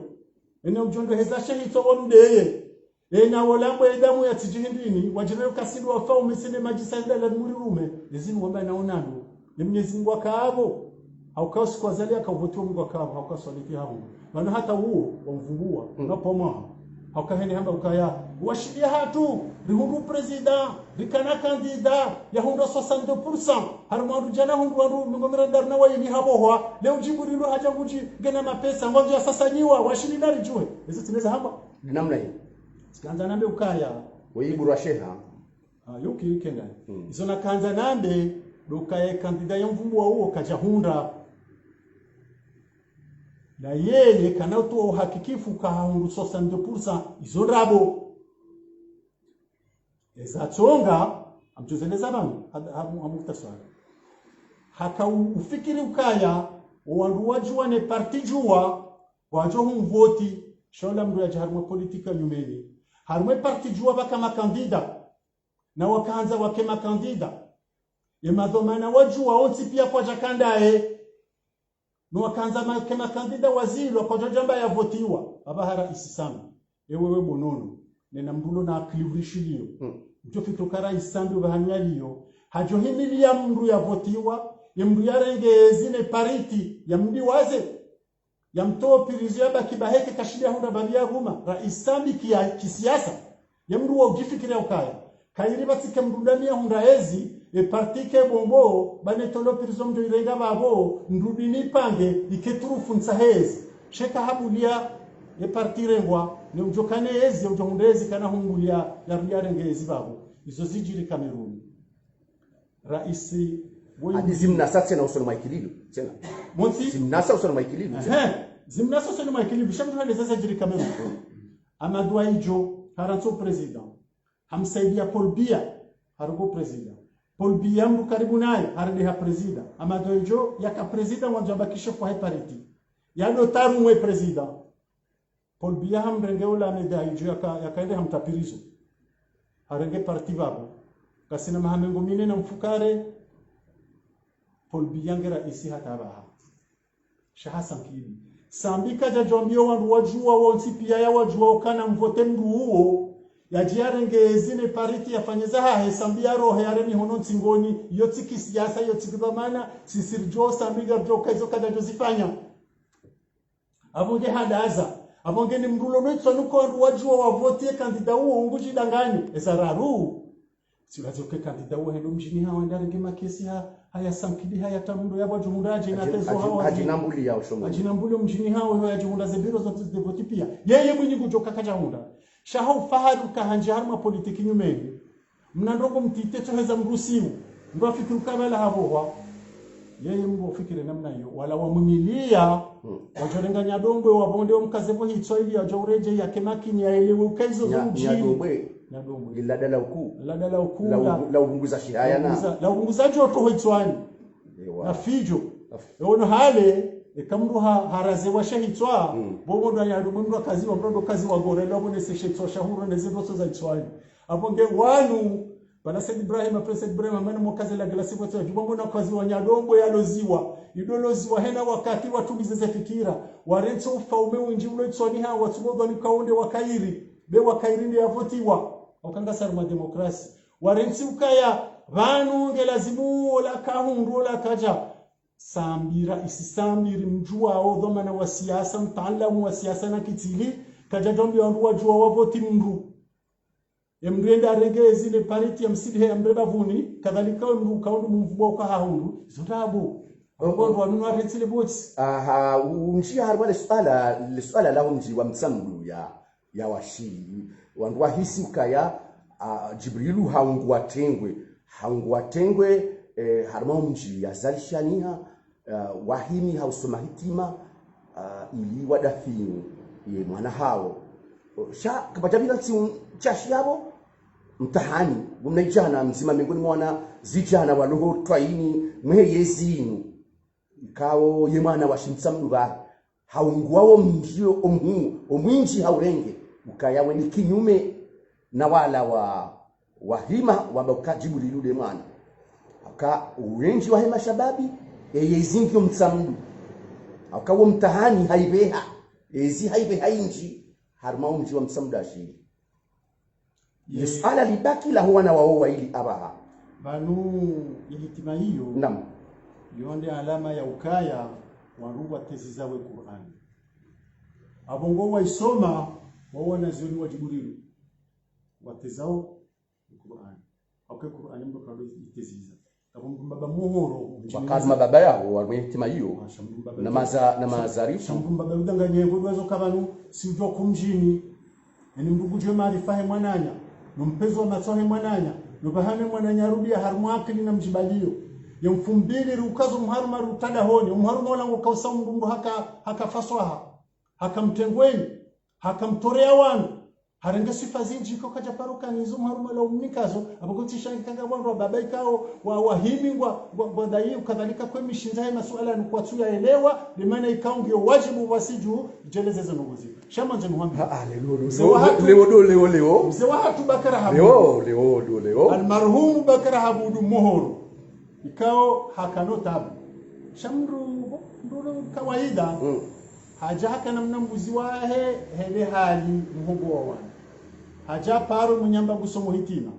ene ujondo heza shehito ondeye ena walambo edamu ya tijihindini wajinayo kasidu wafao mesene majisanda la murirume ezini wamba naonando ni Mwenyezi Mungu akaabo haukasi kwa zalia kavutia Mungu akaabo haukasi walikia hapo na hata huo wamvumbua unapoma haukaheni hamba ukaya washidia hatu rihundu president rikana kandida ya hundo 62% harumandu jana hundu wandu mingomera ndarna wa ili habohwa leo jiburilu haja nguji gena mapesa ngwanzo ya sasa nyiwa washini nari juwe hizo tineza hamba namna hii sikanza nambe ukaya weiburu sheha yuki kenda hizo na kanza nambe dokaye kandida ya mvumbua huo kajahunda na yeye kanautoa uhakikifu kahundu 62% izo rabo ezatonga amtuzeleza banu amuktasara haka ufikiri ukaya wandu wajua ne parti jua wajo humvoti shola mdu ya harumwe politika nyumeni harumwe parti jua baka makandida na wakaanza wake makandida emadhomana wajua onti pia kwa jakandae no wakaanza kama kandida wazilo kwa jamba ya votiwa abahara isisama ewewe bonono nena mbulo na aklivrishilio mtu fikokara isambi bahanyaliyo hajo himili ya mru ya votiwa ya mru ya rengezi ne pariti ya mdi waze ya mtoa pirizia baki baheke kashidia hunda babia ruma raisambi kisiasa ya mru wa ujifikiria ukaya kairi batike mrudamia hunda ezi partike bombo banetolo pirizom do irenga babo ndudini pange iketurufu nsahezi sheka habulia partire ngwa ne ujokane ezi ujondezi kana hungulia ya ruyarengezi babo izo zijiri Kameruni raisi hadi zimnasa tena usoni maikililo tena monti zimnasa usoni maikililo zimnasa usoni maikililo shamtu hale sasa jiri Kameruni Amadou Ahidjo haranso president hamsaidia Paul Biya harugo president Paul Biya mru karibu naye harade ha president Amadou Ahidjo yaka president wanjabakisha kwa parity yado taru mwe president Paul Biya hamrenge ula Amadou Ahidjo yakaende hamtapirizo harenge parti vabo kasina mahamengo mine na mfukare Paul Biya ngera isi hatabaha shahasan kili sambika jajombio wandu wajua wonsi pia ya wajua ukana mvote mdu huo ya jiarenge zine pariti ya fanyeza hahe sambia rohe ya remi hono nsingoni yoti kisiasa yoti kibamana sisirjo sambiga joka hizo kada jozifanya avonge hadaza avonge ni mrulo nwetu anuko wandu wajua wavotie kandida huo unguji dangani ezararu silazoke kandida huo hendo mjini hawa ndarenge makesi haya sankidi haya tamundo yabo jumudaje na tezo hawa ajinambuli ya ushomo ajinambuli mjini hawa ya jumunda zebiro zote zdevoti pia yeye mwenye kujoka kajahunda shahau faharu kahanja harma politiki nyumeni mnandoko mtite toheza mrusimu ndo afikiru kabala habowa yeye mbo fikire namna hiyo wala wamumilia wajorenganya dongwe wabonde omkazevo hitsoili ya jaureje ya kemaki ya elewe ukaizo mjini Nyadomwe ladala ukuu la ubunguza shihaya la ubunguza joto hoitswani na fijo ono hale ekamru haraze wa shahitswa bomondo yadu mundu kazi wa mrondo kazi wa gore lo bone se shahitswa shahuru neze doso za itswani aponge wanu bana Said Ibrahim President Ibrahim amana mokaze la glasi kwa twa jumbo na kazi wa Nyadomwe yaloziwa idoloziwa hena wakati watu bizeze fikira warenzo ufaume winji ulo itswani ha watubodo ni kaunde wakairi be wakairinde yavotiwa okanga sarma demokrasi warensi ukaya vanu ngelazimu la kahundu la kaja sambira isisambiri mjua o dhamana wa siasa mtaalamu wa siasa na kitili kaja dombi wandu wajua wavoti mndu emrenda renge zile parity ya msidi ya mreba vuni kadhalika mndu kaundu mvubo kwa hahundu zotabu Ogondo wanu aretsile boti aha unjia harwa le swala la unji wa mtsamdu ya washili wandu wahisi ukaya Jibrilu haungwatengwe harma umji yazalishaniha wahimi hausoma hitima ili wadafinu ye mwana hao sha kapajabila si chashi yabo mtahani mnaijana mzima miongoni mwana zijana waloho twaini mweyezinu ikawo ye mwana washimtsamdu ba haungwawo mjio omwinji haurenge ukayawe ni kinyume na wala wahima wabakajibu lilude mwana aka uwenji wa hema shababi yezingi mtsamdu aka wo mtahani haibeha ezi haibeha inji harma umji wa mtsamdu ashiri yesala libaki la huwa na wao ili abaha banu ilitima hiyo nam yonde alama ya ukaya waruwa tezi zawe Qur'an abongo waisoma wao nazioni wajibuliru watezao Qur'an okay Qur'an mbo kado iteziza kabumbu baba muhoro bakazma baba yao wamehtima hiyo na mazarifu shambu baba udanganye ngozo kabanu sijo kumjini ni mbugu je maarifa he mwananya nompezo matsohe mwananya nobahane mwananya rudia harmu akili na mjibalio yamfumbili rukazo mharuma rutada honi mharuma wala ngokausa mndu haka faswaha haka mtengweni haka mtorea wanu harenge sifa zinji ko kaja paruka nizo haruma la umnikazo abagotisha kanga wandu baba ikao wahimingwa badai ukadhalika kwa mishinza masuala ni kwa tuya elewa limana ikao ndio wajibu wasiju jelezeze nogozi shamanje muhambi leo mzee wa hatu bakara habu leo almarhum bakara habu muhoro ikao hakano tabu shamru ndulo kawaida haja haka namna mbuzi wahe hele hali muhogo wa wana haja paru munyamba gusomo hitima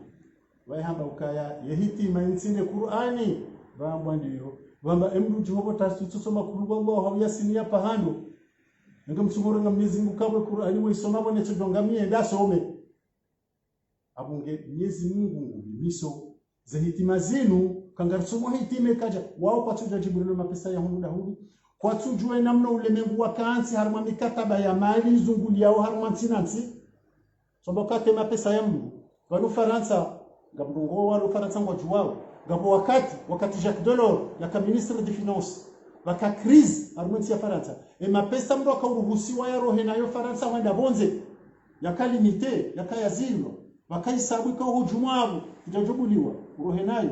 wae hamba ukaya ye hitima nsinde Qur'ani bamba ndiyo bamba emdu jihobo tasitsoma kuru Allah yasinia pahando ngamtsumura ngamyezi ngukabwe Qur'ani we soma bone tjongamie ndasome abunge Mwenyezi Mungu miso za hitima zinu kangarsomo hitime kaja wao patuja Jibril mapesa ya hundu Daudi kwa tujue namna ulemengu wa kaansi harma mikataba ya mali zunguli yao harma nsinansi soboka tema pesa ya Mungu wanu Faransa ngabungo walo Faransa ngwa juwao ngabo wakati Jacques Delors yaka ministre des finances waka crise armenti ya Faransa mapesa mdo akauruhusiwa ya rohe nayo Faransa wenda bonze yaka limite yaka yazilo wakaisabu kwa hujumwabu ijajubuliwa rohe nayo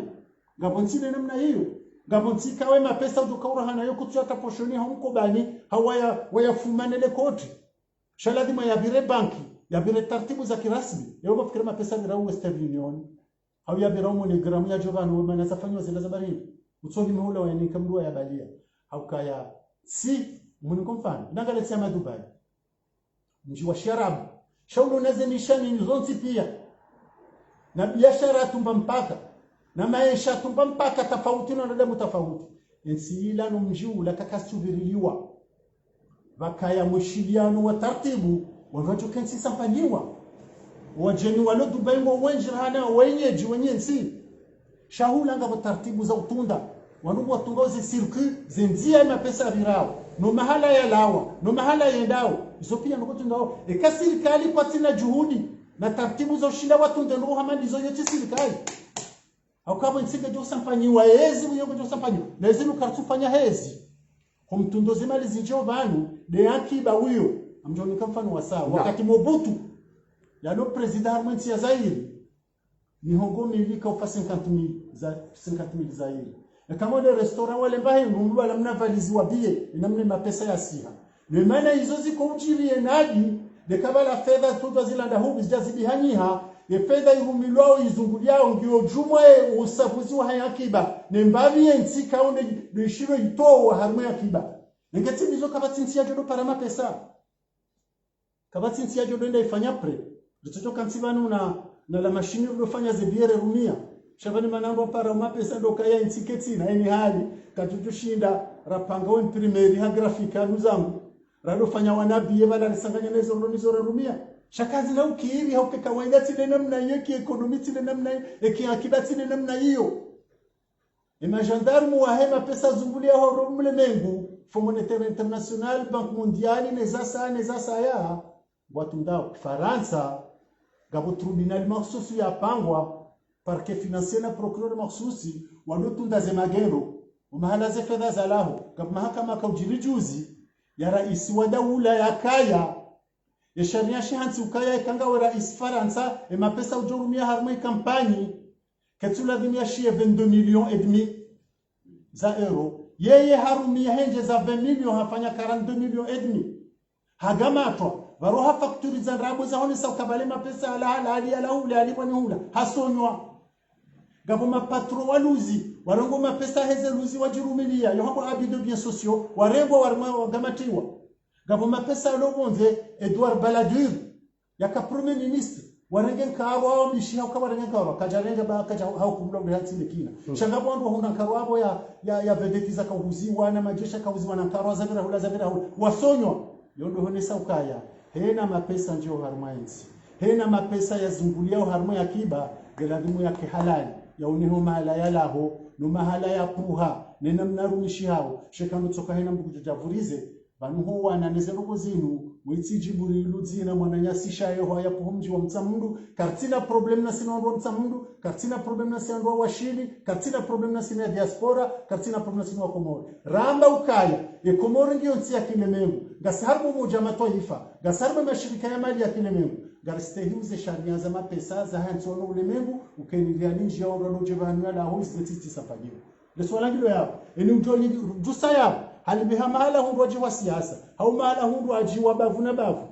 ngabonsile namna hiyo ngabonsika we mapesa udokaura nayo kutuata poshoni hamko bani hawaya fumanele koti shaladima ya bire banki ya bire taratibu za kirasmi yao fikira mapesa ni rawu Western Union au ya bire monogram ya jovano wema nazafanywa zile za baridi utsoni mhula wa ni kamdua ya balia au kaya si mnikomfano nangaletia ma Dubai mji wa sharabu shaulo nazenishani nzonzi pia na biashara tumba mpaka na maisha tumba mpaka tofauti na nadamu tofauti ensi ila no mji ula kakasubiriliwa vakaya mushiliano wa taratibu wanwacho kensi sampanyiwa wajeni walo Dubai ngo wenjirana wenyeji wenyensi shahula ngabo taratibu za utunda wanubu watungoze circuit zendia mapesa birao no mahala ya lawa no mahala yendao iso pia ngo tundao ekasirikali kwa tina juhudi na taratibu za ushinda watu ndendo hamalizo yote serikali au kama nsinge jo sampanyiwa hezi uyo jo sampanyiwa na hezi ukatufanya hezi kumtundoze mali zinjio vanu de akiba huyo amjonika mfano wa sawa wakati Mobutu yalo president armenti ya Zaire ni hongo milika ufa 50,000 Zaire na kama de restaurant wale mbahe ngumbu wala mna valizi wa bie namne mapesa ya siha ni maana hizo ziko ujiri enadi de kabala fedha tuto zilanda hubi zijazibihanyiha ye fedha ihumilwao izunguliao ngio jumwa usafuzi wa hayakiba ne mbavi ensi kaone de shiro ito wa harma yakiba ngati bizo kabatsinsi ya jodo para mapesa kabatsinsi ya jodo nda ifanya pre zitotoka nsibanu na la mashini ulofanya zebiere rumia shabani manambo para mapesa ndo kaya intiketi na eni hali katujushinda rapanga wa primary ha grafika nuzangu ralofanya wanabiye bala risanganya nezo ndonizo rumia shakazi na ukiri hauke kawaida tile namna hiyo ki economy tile namna hiyo ki akiba tile namna hiyo gendarme wa hema pesa zungulia ho mle mengu Fonds Monétaire International Banque Mondiale nezasa ya watu ndao Faransa gabo tribunal mahsusi ya pangwa parquet financier na procureur mahsusi walotunda ze magendo umahala ze fedha za laho gabo mahakama kaujirijuzi ya rais wa dawla ya kaya ya sharia shahansi ukaya ikanga wa rais Faransa mapesa ujurumia harmoi kampanyi katula dhimia shie 22 millions et demi za euro yeye harumia henje za 20 millions hafanya 42 millions et demi hagamatwa varoha fakturi za rabo za hone sa ukabale mapesa ala ule alipani hula hasonywa gabo mapatro waluzi warongo mapesa heze luzi wajirumilia yohambo abido bien sociaux warengo warma wagamatiwa gabo mapesa lobonze Edouard Balladur yaka premier ministre warenge karo mishi hauka warenge karo kajarenga ba kaja haukumlo bihansi lekina shangabo ndo huna karo abo ya vedeti za kauziwa na majesha kauziwa na karo za vira hula wasonywa yondo hone sa ukaya hena mapesa njio harmainsi hena mapesa ya zungulia harma ya kiba geladimu ya kihalali ya uniho mahala ya laho no mahala ya puha nena mnarumishi hao shekando tsoka hena mkujavurize banuho wana nezero zinu mwitsi jiburi ludzina mwananyasisha yeho ya puhumji wa mtsamundu kartina problem na sino wa mtsamundu kartina problem na sino wa shili kartina problem na sino ya diaspora kartina problem na sino wa Komoro ramba ukaya Komoro ndio nsi ya Kilemengu gasarbu moja mataifa gasarbu mashirika ya mali ya Kilemengu garstehiuze sharia za mapesa za hansono ulemengu ukenilia ninji ya ndo jevanu la ho statistiki sapagiwa le swala ngilo yao eni utoni jusa yao halibiha mahala hundu waji wa siasa hau mahala hundu waji wa bavu na bavu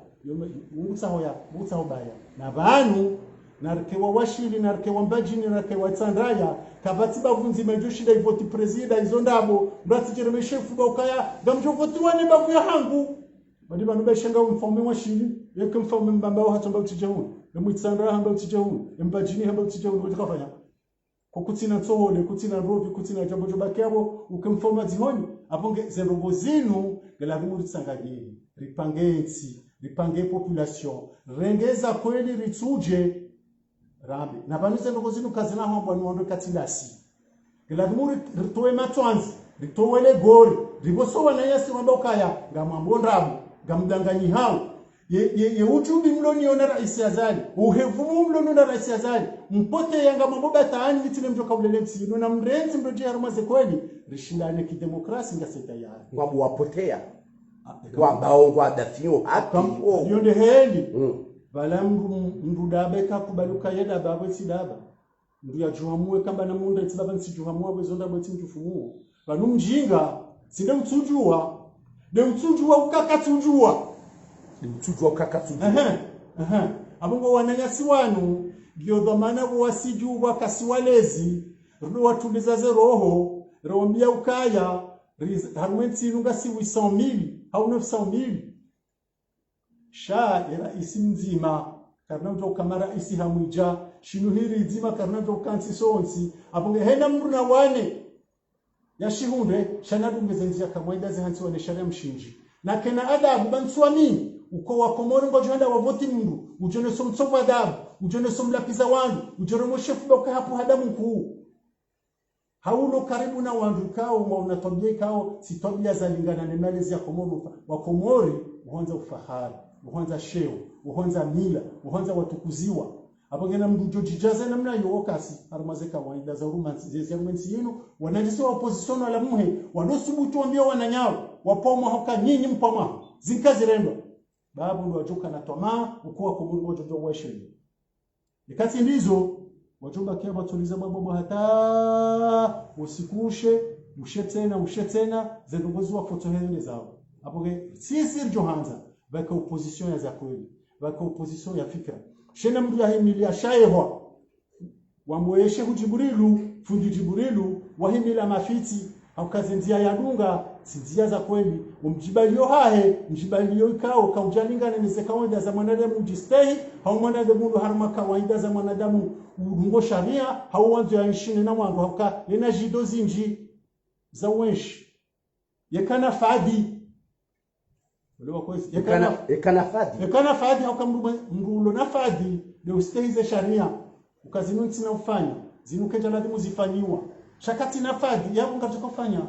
utsa baya na banu narkewa washili narkewa mbajini narkewa tsandaya kabati bavu nzima joshida ivoti presida izondabo mbrati jereme shefu bakaya gamjovoti wane bavu ya hangu badi banu beshenga mfaume washili yeke mfaume mbamba wa hatomba utijahuni emwitsandaya hamba utijahuni embajini hamba utijahuni watakafanya kukutina tsohole kutina rovi kutina jambo jobakyabo ukemfoma zihoni aponge zerogo zinu gelavimu ritsangageni ripangensi ripange population rengeza kweli ritsuje rambe na banuse rogo zinu kazina hamba nwondo katilasi gelavimu ritoe matwanzi ritowele gori riboso wana yasi wamba ukaya ngamambo ndabu gamdanganyi hao ye ujumbi mloni ona rais Azali uhevumu mloni na rais Azali mpote yanga maboba taani vitile mjoka ulelezi na mrenzi mroje harmaze kweli rishindane kidemokrasi ngase tayari kwa wapotea kwa baongo adafio haki yonde hendi bala mndu dabeka kubaluka yeda babwe sidaba ndu ya juhamue kamba na munda itibaba nsijuhamua bwezonda bweti mjufumuo banu mjinga sinde utujua de utujua ukakatujua mtujwa ukakatujua abongo wananyasi wanu ndio dhamana wasiju wakasiwalezi rudo watuliza ze roho rombia ukaya harumenti nunga si 800,000 au 900,000 sha era isi mzima karna mjo kamara isi hamwija shinu hiri nzima karna mjo kansi sonsi abonge hena mruna wane yashihunde shana dungeze njia kamwaida zihansi wane sharia mshinji na kena adabu banswami uko wa Komoro ngo janda wavoti mndu ujone somtsova adabu ujone somlapiza wandu ujone moshefu boka hapo hadamu mkuu haulo karibu na wandu kao unatobia kao si tobia za lingana na malezi ya Komoro wa Komori uanza ufahari uanza sheo uanza mila uanza watukuziwa hapo ngena mndu jojijaza namna yokasi arumazeka waida za huruma zezi mwenzi yenu wanajisi wa opposition wala muhe wadosubutu ambia wananyao wapoma hoka nyinyi mpoma zinkazirendo babu ndo wajuka na tomaa ukuwa Komoro wajojo washeni nikati ndizo wajumba kia batuliza mambo hata usikushe ushe tena zendongozi wa foto hene zao hapo sisi Johanza baka opposition ya zakweli baka opposition ya fikra shena mdu ya himilia shaeho wamweshe hujiburilu fundi jiburilu wahimila mafiti au kazendia ya dunga sinzia za kweli umjibalio hahe mjibalio ikao kaujalinga na nizekawaida za mwanadamu ujistei au mwanadamu harma kawaida za mwanadamu urungo sharia au wanzo ya nshine na wangu hauka yena jido zinji za wenshi yakana fadi ulewa kwezi yakana fadi hauka mrulo na fadi de usteize sharia ukazinunti na ufanya zinukeja lazima zifanyiwa shakati na fadi yabu ngatukofanya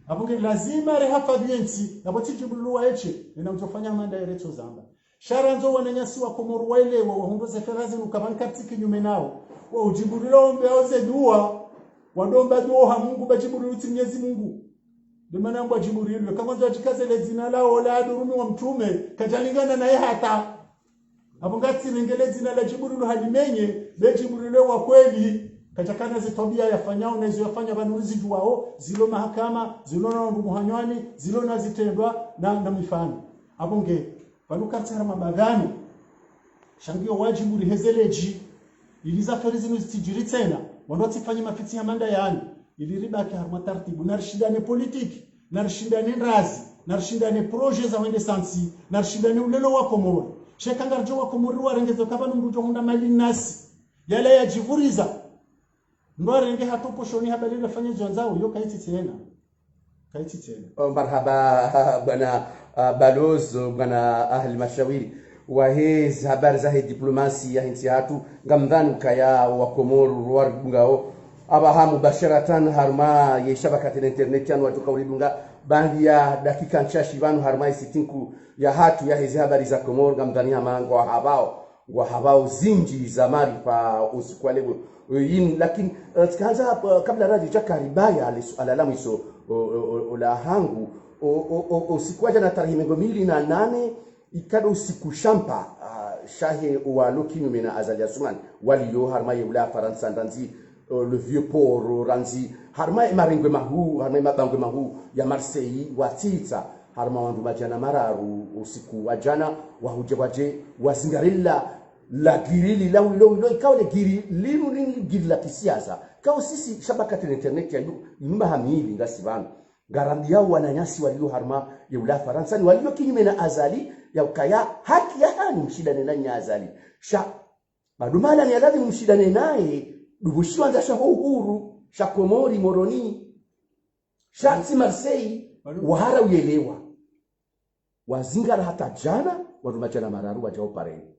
abunge lazima rehafadhiensi nabotijibuluwa eche ninamtofanya manda yereto zamba sharanzo wananyasi wa Komoro waelewa wahongoze ferazi nukamankarti kinyume nao wa ujibulilo ombe oze dua wadomba dua Mungu bajibulilo Mwenyezi Mungu demana mbwa jibulilo kama nzo ajikaze le zina lao la durumi wa mtume kajalingana naye hata abungati ningele zina la jibulilo halimenye le jibulilo wa kweli katakana zitobia yafanyao na hizo yafanya banulizi juwao zilo mahakama zilo na muhanywani zilo na zitendwa na mifano abonge banukatara mabagano shangio wajibu rihezeleji iliza ferizinu zitijiri tena wandotifanye mafiti ya manda yani iliribaki harma tartibu narishindane politiki narishindane razi narishindane proje za wende sansi narishindane ulelo wa Komoro shekangarjo wa Komoro warengezo kabanu mrujo hunda mali nasi yale yajivuriza ndo renge hatopo shoni habari nafanya zonzao yo kaiti tena marhaba bwana balozo bwana ahli mashawiri wa hizi habari za diplomasi ya nchi hatu ngamdhani kaya wa Komoro wargao abaha mubasharatan harma ye shabakati na internet yanu watoka ulidunga bandi ya dakika nchashi banu harma isitinku ya hatu ya hizi habari za Komoro ngamdhani hamango habao zinji za marifa usiku leo yin lakini tukaanza kabla radi jaka ribaya alalamu hizo la hangu usikuaja na tarehe 2008 ikado usiku shampa shahe wa lokinyume na Azali Asuman waliyo harma yula Faransa ndanzi le vieux port ranzi harma maringwe mahu harma mabangwe mahu ya Marseille watita harma wandu majana mararu usiku wajana waje wazingarilla la girili la ulo ikaole giri linu giri la kisiasa kao sisi shabakati na internet ya nyumba hamili ngasibana garandia wananyasi walio harma ya ula Faransa ni walio kinyume na Azali ya ukaya haki ya hani mshidane na nya Azali sha madumala ni lazima mshidane naye dubushwa za shaho uhuru sha Komori Moroni sha si Marseille wahara uelewa wazingara hata jana wadumajana mararu wajao pare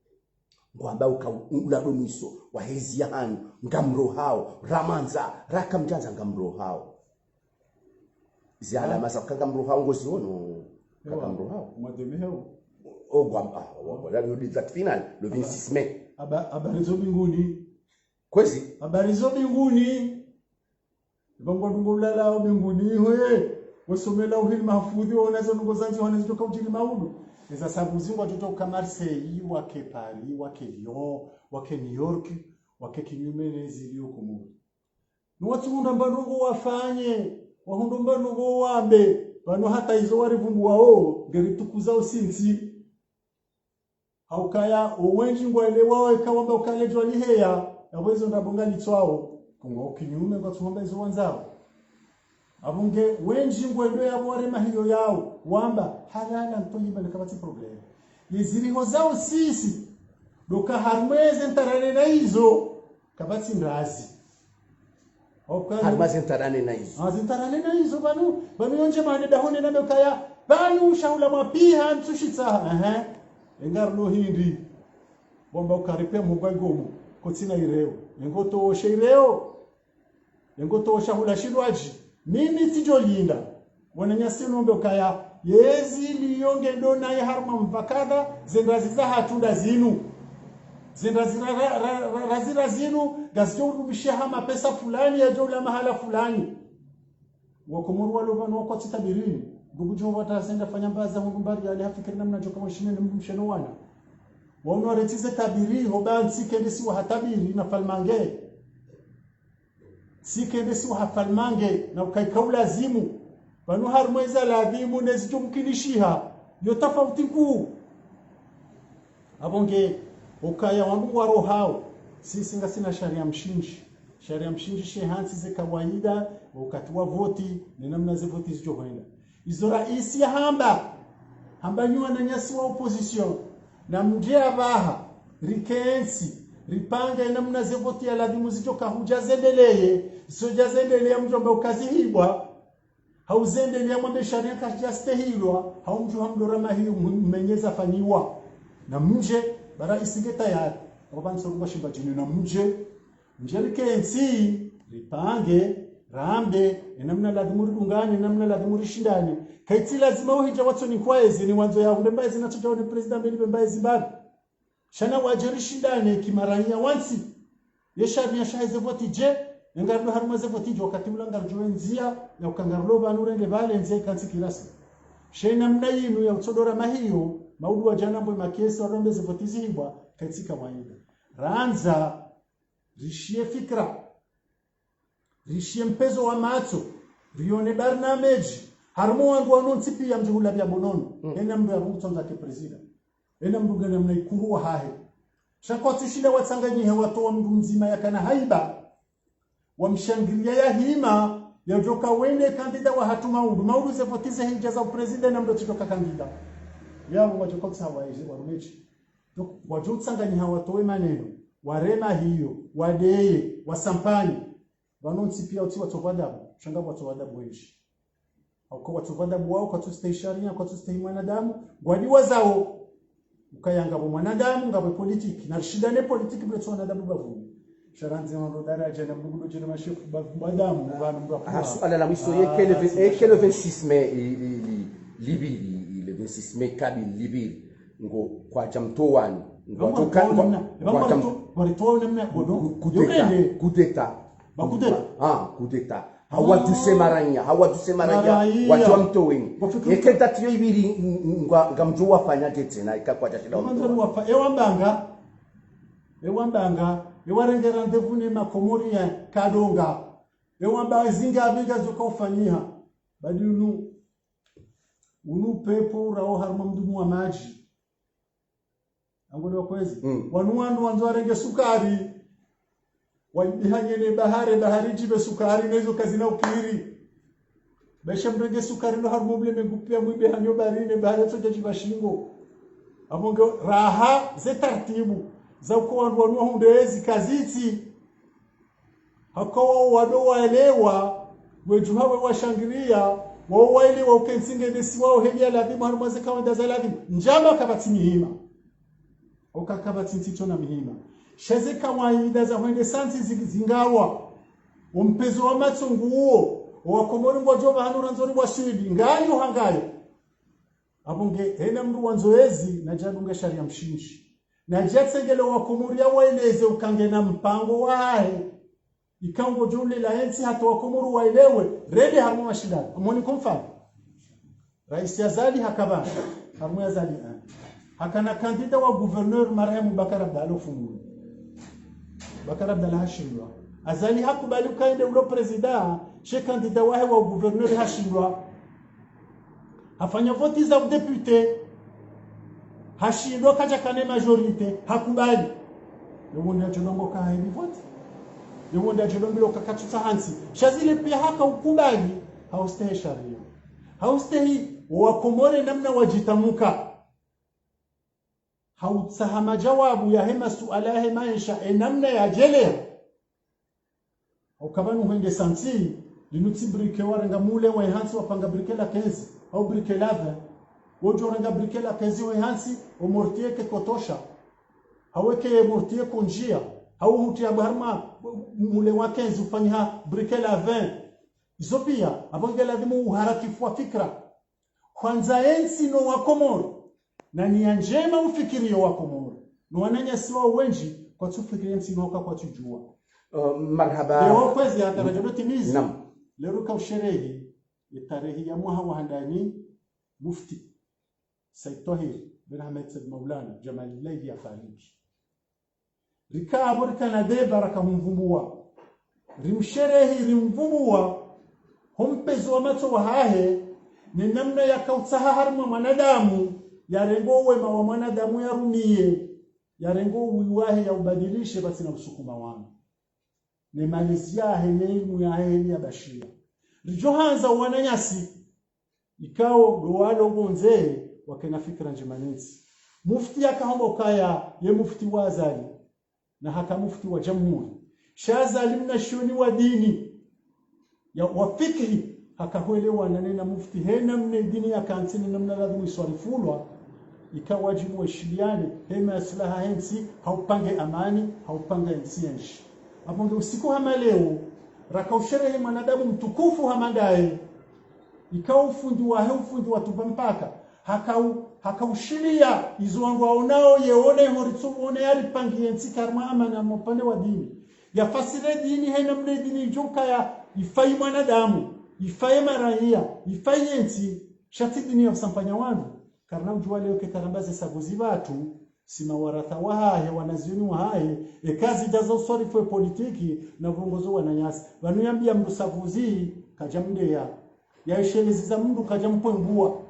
ngwamba ukuladomiso wahezi yani ngamro hao ramanza rakamjanza ngamro hao ziala masa kanga mro hao ngoziono kanga mro hao mwademeo au Guamba. Voilà le date finale, le 26 mai. Habari zo mbinguni. Kwezi? Habari zo mbinguni. Bongo ndungulala au mbinguni we. Wasomela uhili mahfudhi wanazo ngozanzi wanazotoka ujili maudu. Eza sababu zingu watotoka Marseille, wake Paris, wake Lyon, wake New York, wake kinyume nezilio kumuru. Nuwatunda mbanungu wafanye, wahundo mbanungu wambe, bano hata hizo warivumbu wao, geritukuza usinzi. Haukaya, uwenji ngwele wao ikawamba ukalejwa liheya, ya wezo ndabunga nitwao, kunga ukinyume kwa tuhomba hizo wanzao. Abunge wenji ngwele ya warema hiyo yao, wamba halala mtonyi kabati problem. Yeziriho zao sisi, doka harmeze ntarane na hizo, kabati ndazi. Harmeze ntarane na hizo. Zintarane na hizo banu yonje mane dahone na mekaya, banu shaula mapiha ntushitsa, engarlo hindi. Wamba ukaripe mugwa gomu, kotina ireo. Engoto oshe ireo. Engoto osha hula shilwaji. Mimi sijolinda. Wananyasi nombe ukaya, yezi liyonge dona ya harma mvakada, zendraziza hatunda zinu. Zendraziza zinu, gazio urubishia hama pesa fulani ya jola mahala fulani. Wakomuru walovanu wako titabirini. Gubujo watazenda fanya mbaza mbari ya lihafikiri na mnajoka mwishine na msheno wana. Wauno waretize tabiri, hoba nsikende si wahatabiri na falmange. Sikende si wahafalmange na ukaikaula zimu. Banu harmweza la dhimu nezijo mkinishiha. Yotafauti kuu. Abonge, ukaya wangu waro hao. Sisi nga sina sharia mshinji. Sharia mshinji shehansi ze kawaida. Wakatuwa voti. Ninamna ze voti zijo huenda. Izo raisi ya hamba nyua na nyasi wa opposition na mjea baha rikensi ripanga inamna zevoti ya ladhimu zijoka hujazendeleye sojazendeleye mjomba ukazi hibwa hauzendeleye mwambe sharia kajaste hilwa haumju hamdora mahiyo mmenyeza fanyiwa na mje bara isinge tayari wabanso rumba shimba jini na mje rikensi ripange rambe enamna ladhimu ridungani enamna ladhimu rishindani kaiti lazima uhija watu ni kwaezi ni wanzo ya hundembaye zinatoja ni president mbeli bembaye Zimbabwe shana wajeri shindani kimarania wansi yeshari ya shahize voti je ngardo harumaze voti je wakati ulangar joenzia ya ukangarlo banurende vale nzia kansi kirasi shena mna yinu ya utodora mahiyo maudu wa jana mbwe makesi warombe voti zibwa katika waida ranza rishie fikra rishie mpezo wa macho rione barnameji harmo wangu wanonsipi ya mjuhula vya bonono ena mdu ya mtonga ke president ena mdu gana mnaikuru wa hahe shakwa tushile watsanganyihe watu wa mdu mzima ya kana haiba wamshangilia ya hima ya joka wende kandida wa hatu maudu zevotize hija za president na mdu chitoka kandida ya wajoka kusawa hizi warumechi wajo tsanganyihe watu we maneno warema hiyo wadeye wasampani wanonsipi ya uti watu wadabu shanga watu wadabu wenshi kwa watu wadabu wao kwa tuste sharia kwa tuste mwanadamu gwadiwa zao ukayanga bo mwanadamu ngabo politiki na shidane politiki bwe mwanadamu bavu sharanze ndo daraja na mbugo jina mashefu badamu bana mbu kwa suala la mwisho yake le 26 mai Libiri le 26 mai Kabil Libiri ngo kwa jamtowani ngo kwa namna coup d'etat hawatuse maranya watu wa mtoweni yeketa tiyo ibiri ngamjua fanya tena ikakwa tashida wafa ewambanga ewarengera ndevune makomori ya kadonga ewamba zinga abiga zokofanyia badinu unu pepo rao harma mdumu wa maji angole wakwezi wanuandu wanzo arenge sukari wahanyene bahari jibe sukari nezo kazina ukiri besha mrenge sukari no harmo mle mengupia mwibe hanyo barine bahari toja jiba shingo abonge raha ze tartibu za uko wandu hundezi kaziti hakawa wado waelewa weju hawe washangiria wao waelewa ukensinge desi wao helia ladhimu harmo ze kawaida za ladhimu njama kabati mihima ukakabati ntito na mihima sheze kawaida za hwende santi zingawa umpezo wa matsungu huo wakomori ngojoba hanura nzori wa shidi ngayo hangayo abonge hena mndu wanzoezi na jadunga sharia mshinji na jatsengele wa komuria waeleze ukange na mpango wae ikango jumle la ensi hata wa komuru waelewe rede harmu mashindano amoni kumfano Rais Azali hakaba harmu Azali hakana kandida wa gouverneur marehemu Bakar Abdallah Fungu Bakar Abdallah hashindwa Azali hakubali ukaende ulo president she kandida wahe wa gouverneur hashindwa afanya voti za député hashindwa kaja kane majorité hakubali yonda jolongo ka hivi voti yonda jolongo kakatutsa hansi shazile pia haka ukubali haustehe sharia haustehi wakomore namna wajitamuka hautsaha jawabu ya hema suala ya maisha namna ya jele ukabanu hende santi linuti brike warenga mule wa hansi wapanga brike la 15 au brike la 20 wojo renga brike la 15 wa hansi o mortier ke kotosha haweke mortier konjia au hutia barma mule wa 15 ufanya brike la 20 izopia abonge lazima uharakifu wa fikra kwanza ensi no wakomoro na ni njema ufikirio wa komoro no wananya siwa wengi kwa tufikiria nsinoka kwa tujua marhaba leo kwezi hata rajolo timizi naam leo kwa sherehe ya tarehe ya mwaha wa handani mufti Said Tahir bin Ahmed Said Maulana Jamal Laivi ya fariki rikabo rikanade baraka mvumbua rimsherehe rimvumbua hompezo wa mato wa hahe ni namna ya kautsaha harma mwanadamu ya rengo wema wa mwanadamu ya rumie ya rengo uiwahe ya ubadilishe basi na usukuma wangu ni malizia elimu ya heli ya bashia rijohanza wananyasi ikao doalo gonze wakena fikra njemanezi mufti akaomba ukaya ye mufti wa Azali na haka mufti wa jamhuri Shazali mnashoni wa dini ya wafikri hakahuelewa nanena mufti hena mne dini ya kansini namna lazima iswarifulwa ikawajibu washiliane hema aslaha hensi haupange amani haupange nsienshi aponge usiku hama leo rakaushare mwanadamu mtukufu hamandae ikao ufundi wa tupampaka hakaushilia izo wangu waonao yeone horitsuone yalipangie nsi karma amana mpande wa dini ya fasire dini hena mne dini joka ya ifai mwanadamu ifai maraia ifai nsi shati dini ya sampanya wangu karna ujua leo ke karambaze sabuzi watu sima waratha wahahe wanazioni wahahe kazi jazo sorry for politiki na viongozi wananyasi wanuyambia mdu sabuzi kajamde ya ishelezi za mdu kajampongua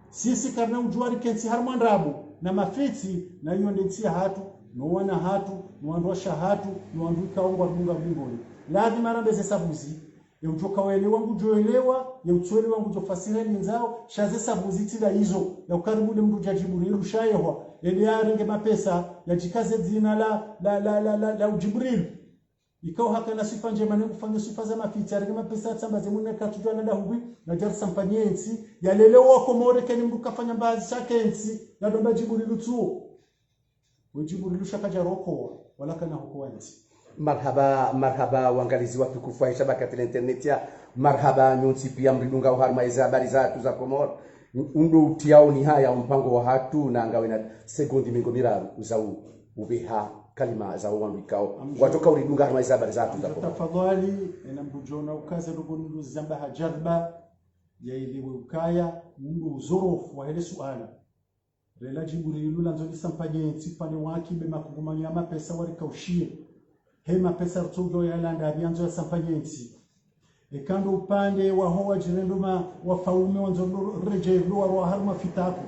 sisi karna ujua rikensi harmandrabu na mafiti na hiyo ndensia hatu no wana hatu no andosha hatu no anduka ongwa bunga bungoni lazima rambeze sabuzi ya ujoka waelewa ngujoelewa ya utsuele wangu jofasireni nzao shaze sabuzi tila hizo ya ukaribu mdu jajiburiru shayehwa ele arenge mapesa ya jikaze zina la ujibril ikao haka na sifa njema ne kufanya sifa za mafiti arenge mapesa tsambaze munne katujwa na hubi na jar sampanyensi ya lele wako moreke ni mdu kafanya mbazi shakensi na domba jibril tsuo ujibril shaka roko wala kana huko ensi marhaba waangalizi watukufu wa shabaka ya internet ya marhaba nyonsi pia mridunga uharma hizo habari zatu za Komoro undu utiao ni haya mpango wa hatu na ngawe na sekondi mingomira za ubeha kalima za uambikao watoka uridunga harma hizo habari zatu za Komoro tafadhali na mbujona ukaze rugundu zamba hajarba ya ili ukaya mundu uzorofu wa hele suala rela jiburilu lanzo sampanye tsipane waki be makugumanya mapesa warikaushie hema pesa rutugo ya landa vyanzo ya sampanyenti ekando upande wa hoa jirenduma wafaume wanzo rejeru wa harma fitaku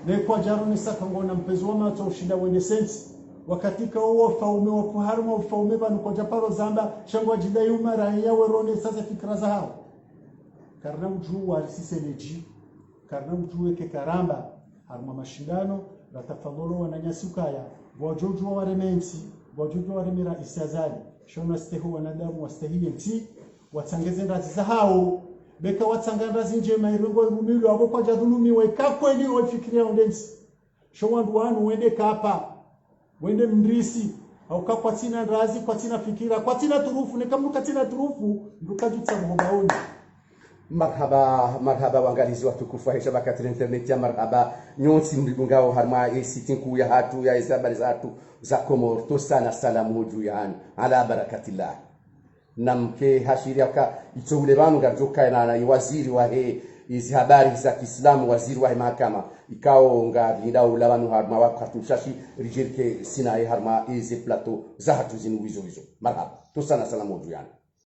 na kwa jaro ni saka ngona mpezo wa mato ushinda wende sensi wakatika huo wafaume wa harma wafaume banu kwa japaro zamba shangwa jidai umara ya werone sasa fikra za hao karna ujuu wa risiseleji karna ujuu eke karamba harma mashindano la tafadholo wananyasukaya wajoju wa remensi wajudu wa remira isiazali shona stehu wanadamu wastahili mti watangeze ndazi za hao beka watanganda zinjema irongo rumilo abo kwa jadulumi wekakweli wafikiria ondensi showandu wanu wende kapa wende mrisi au kwa tina ndazi kwa tina fikira kwa tina turufu ne kamruka tina turufu ndukajutsa mhobaoni marhaba waangalizi watukufu wa shabakati internet ya marhaba nyonsi mlibungao harma isitin ya hatu ya habari za hatu za Komor to sana salamu juu yani ala barakatillah namke hashiria ka itole banu gajoka na waziri wa hizi habari za Kiislamu waziri wa mahakama ikao ngalinda ulabanu harma wakatushashi rijirke sina harma hizi plateau za hatu zinu wizo marhaba to sana salamu juu yani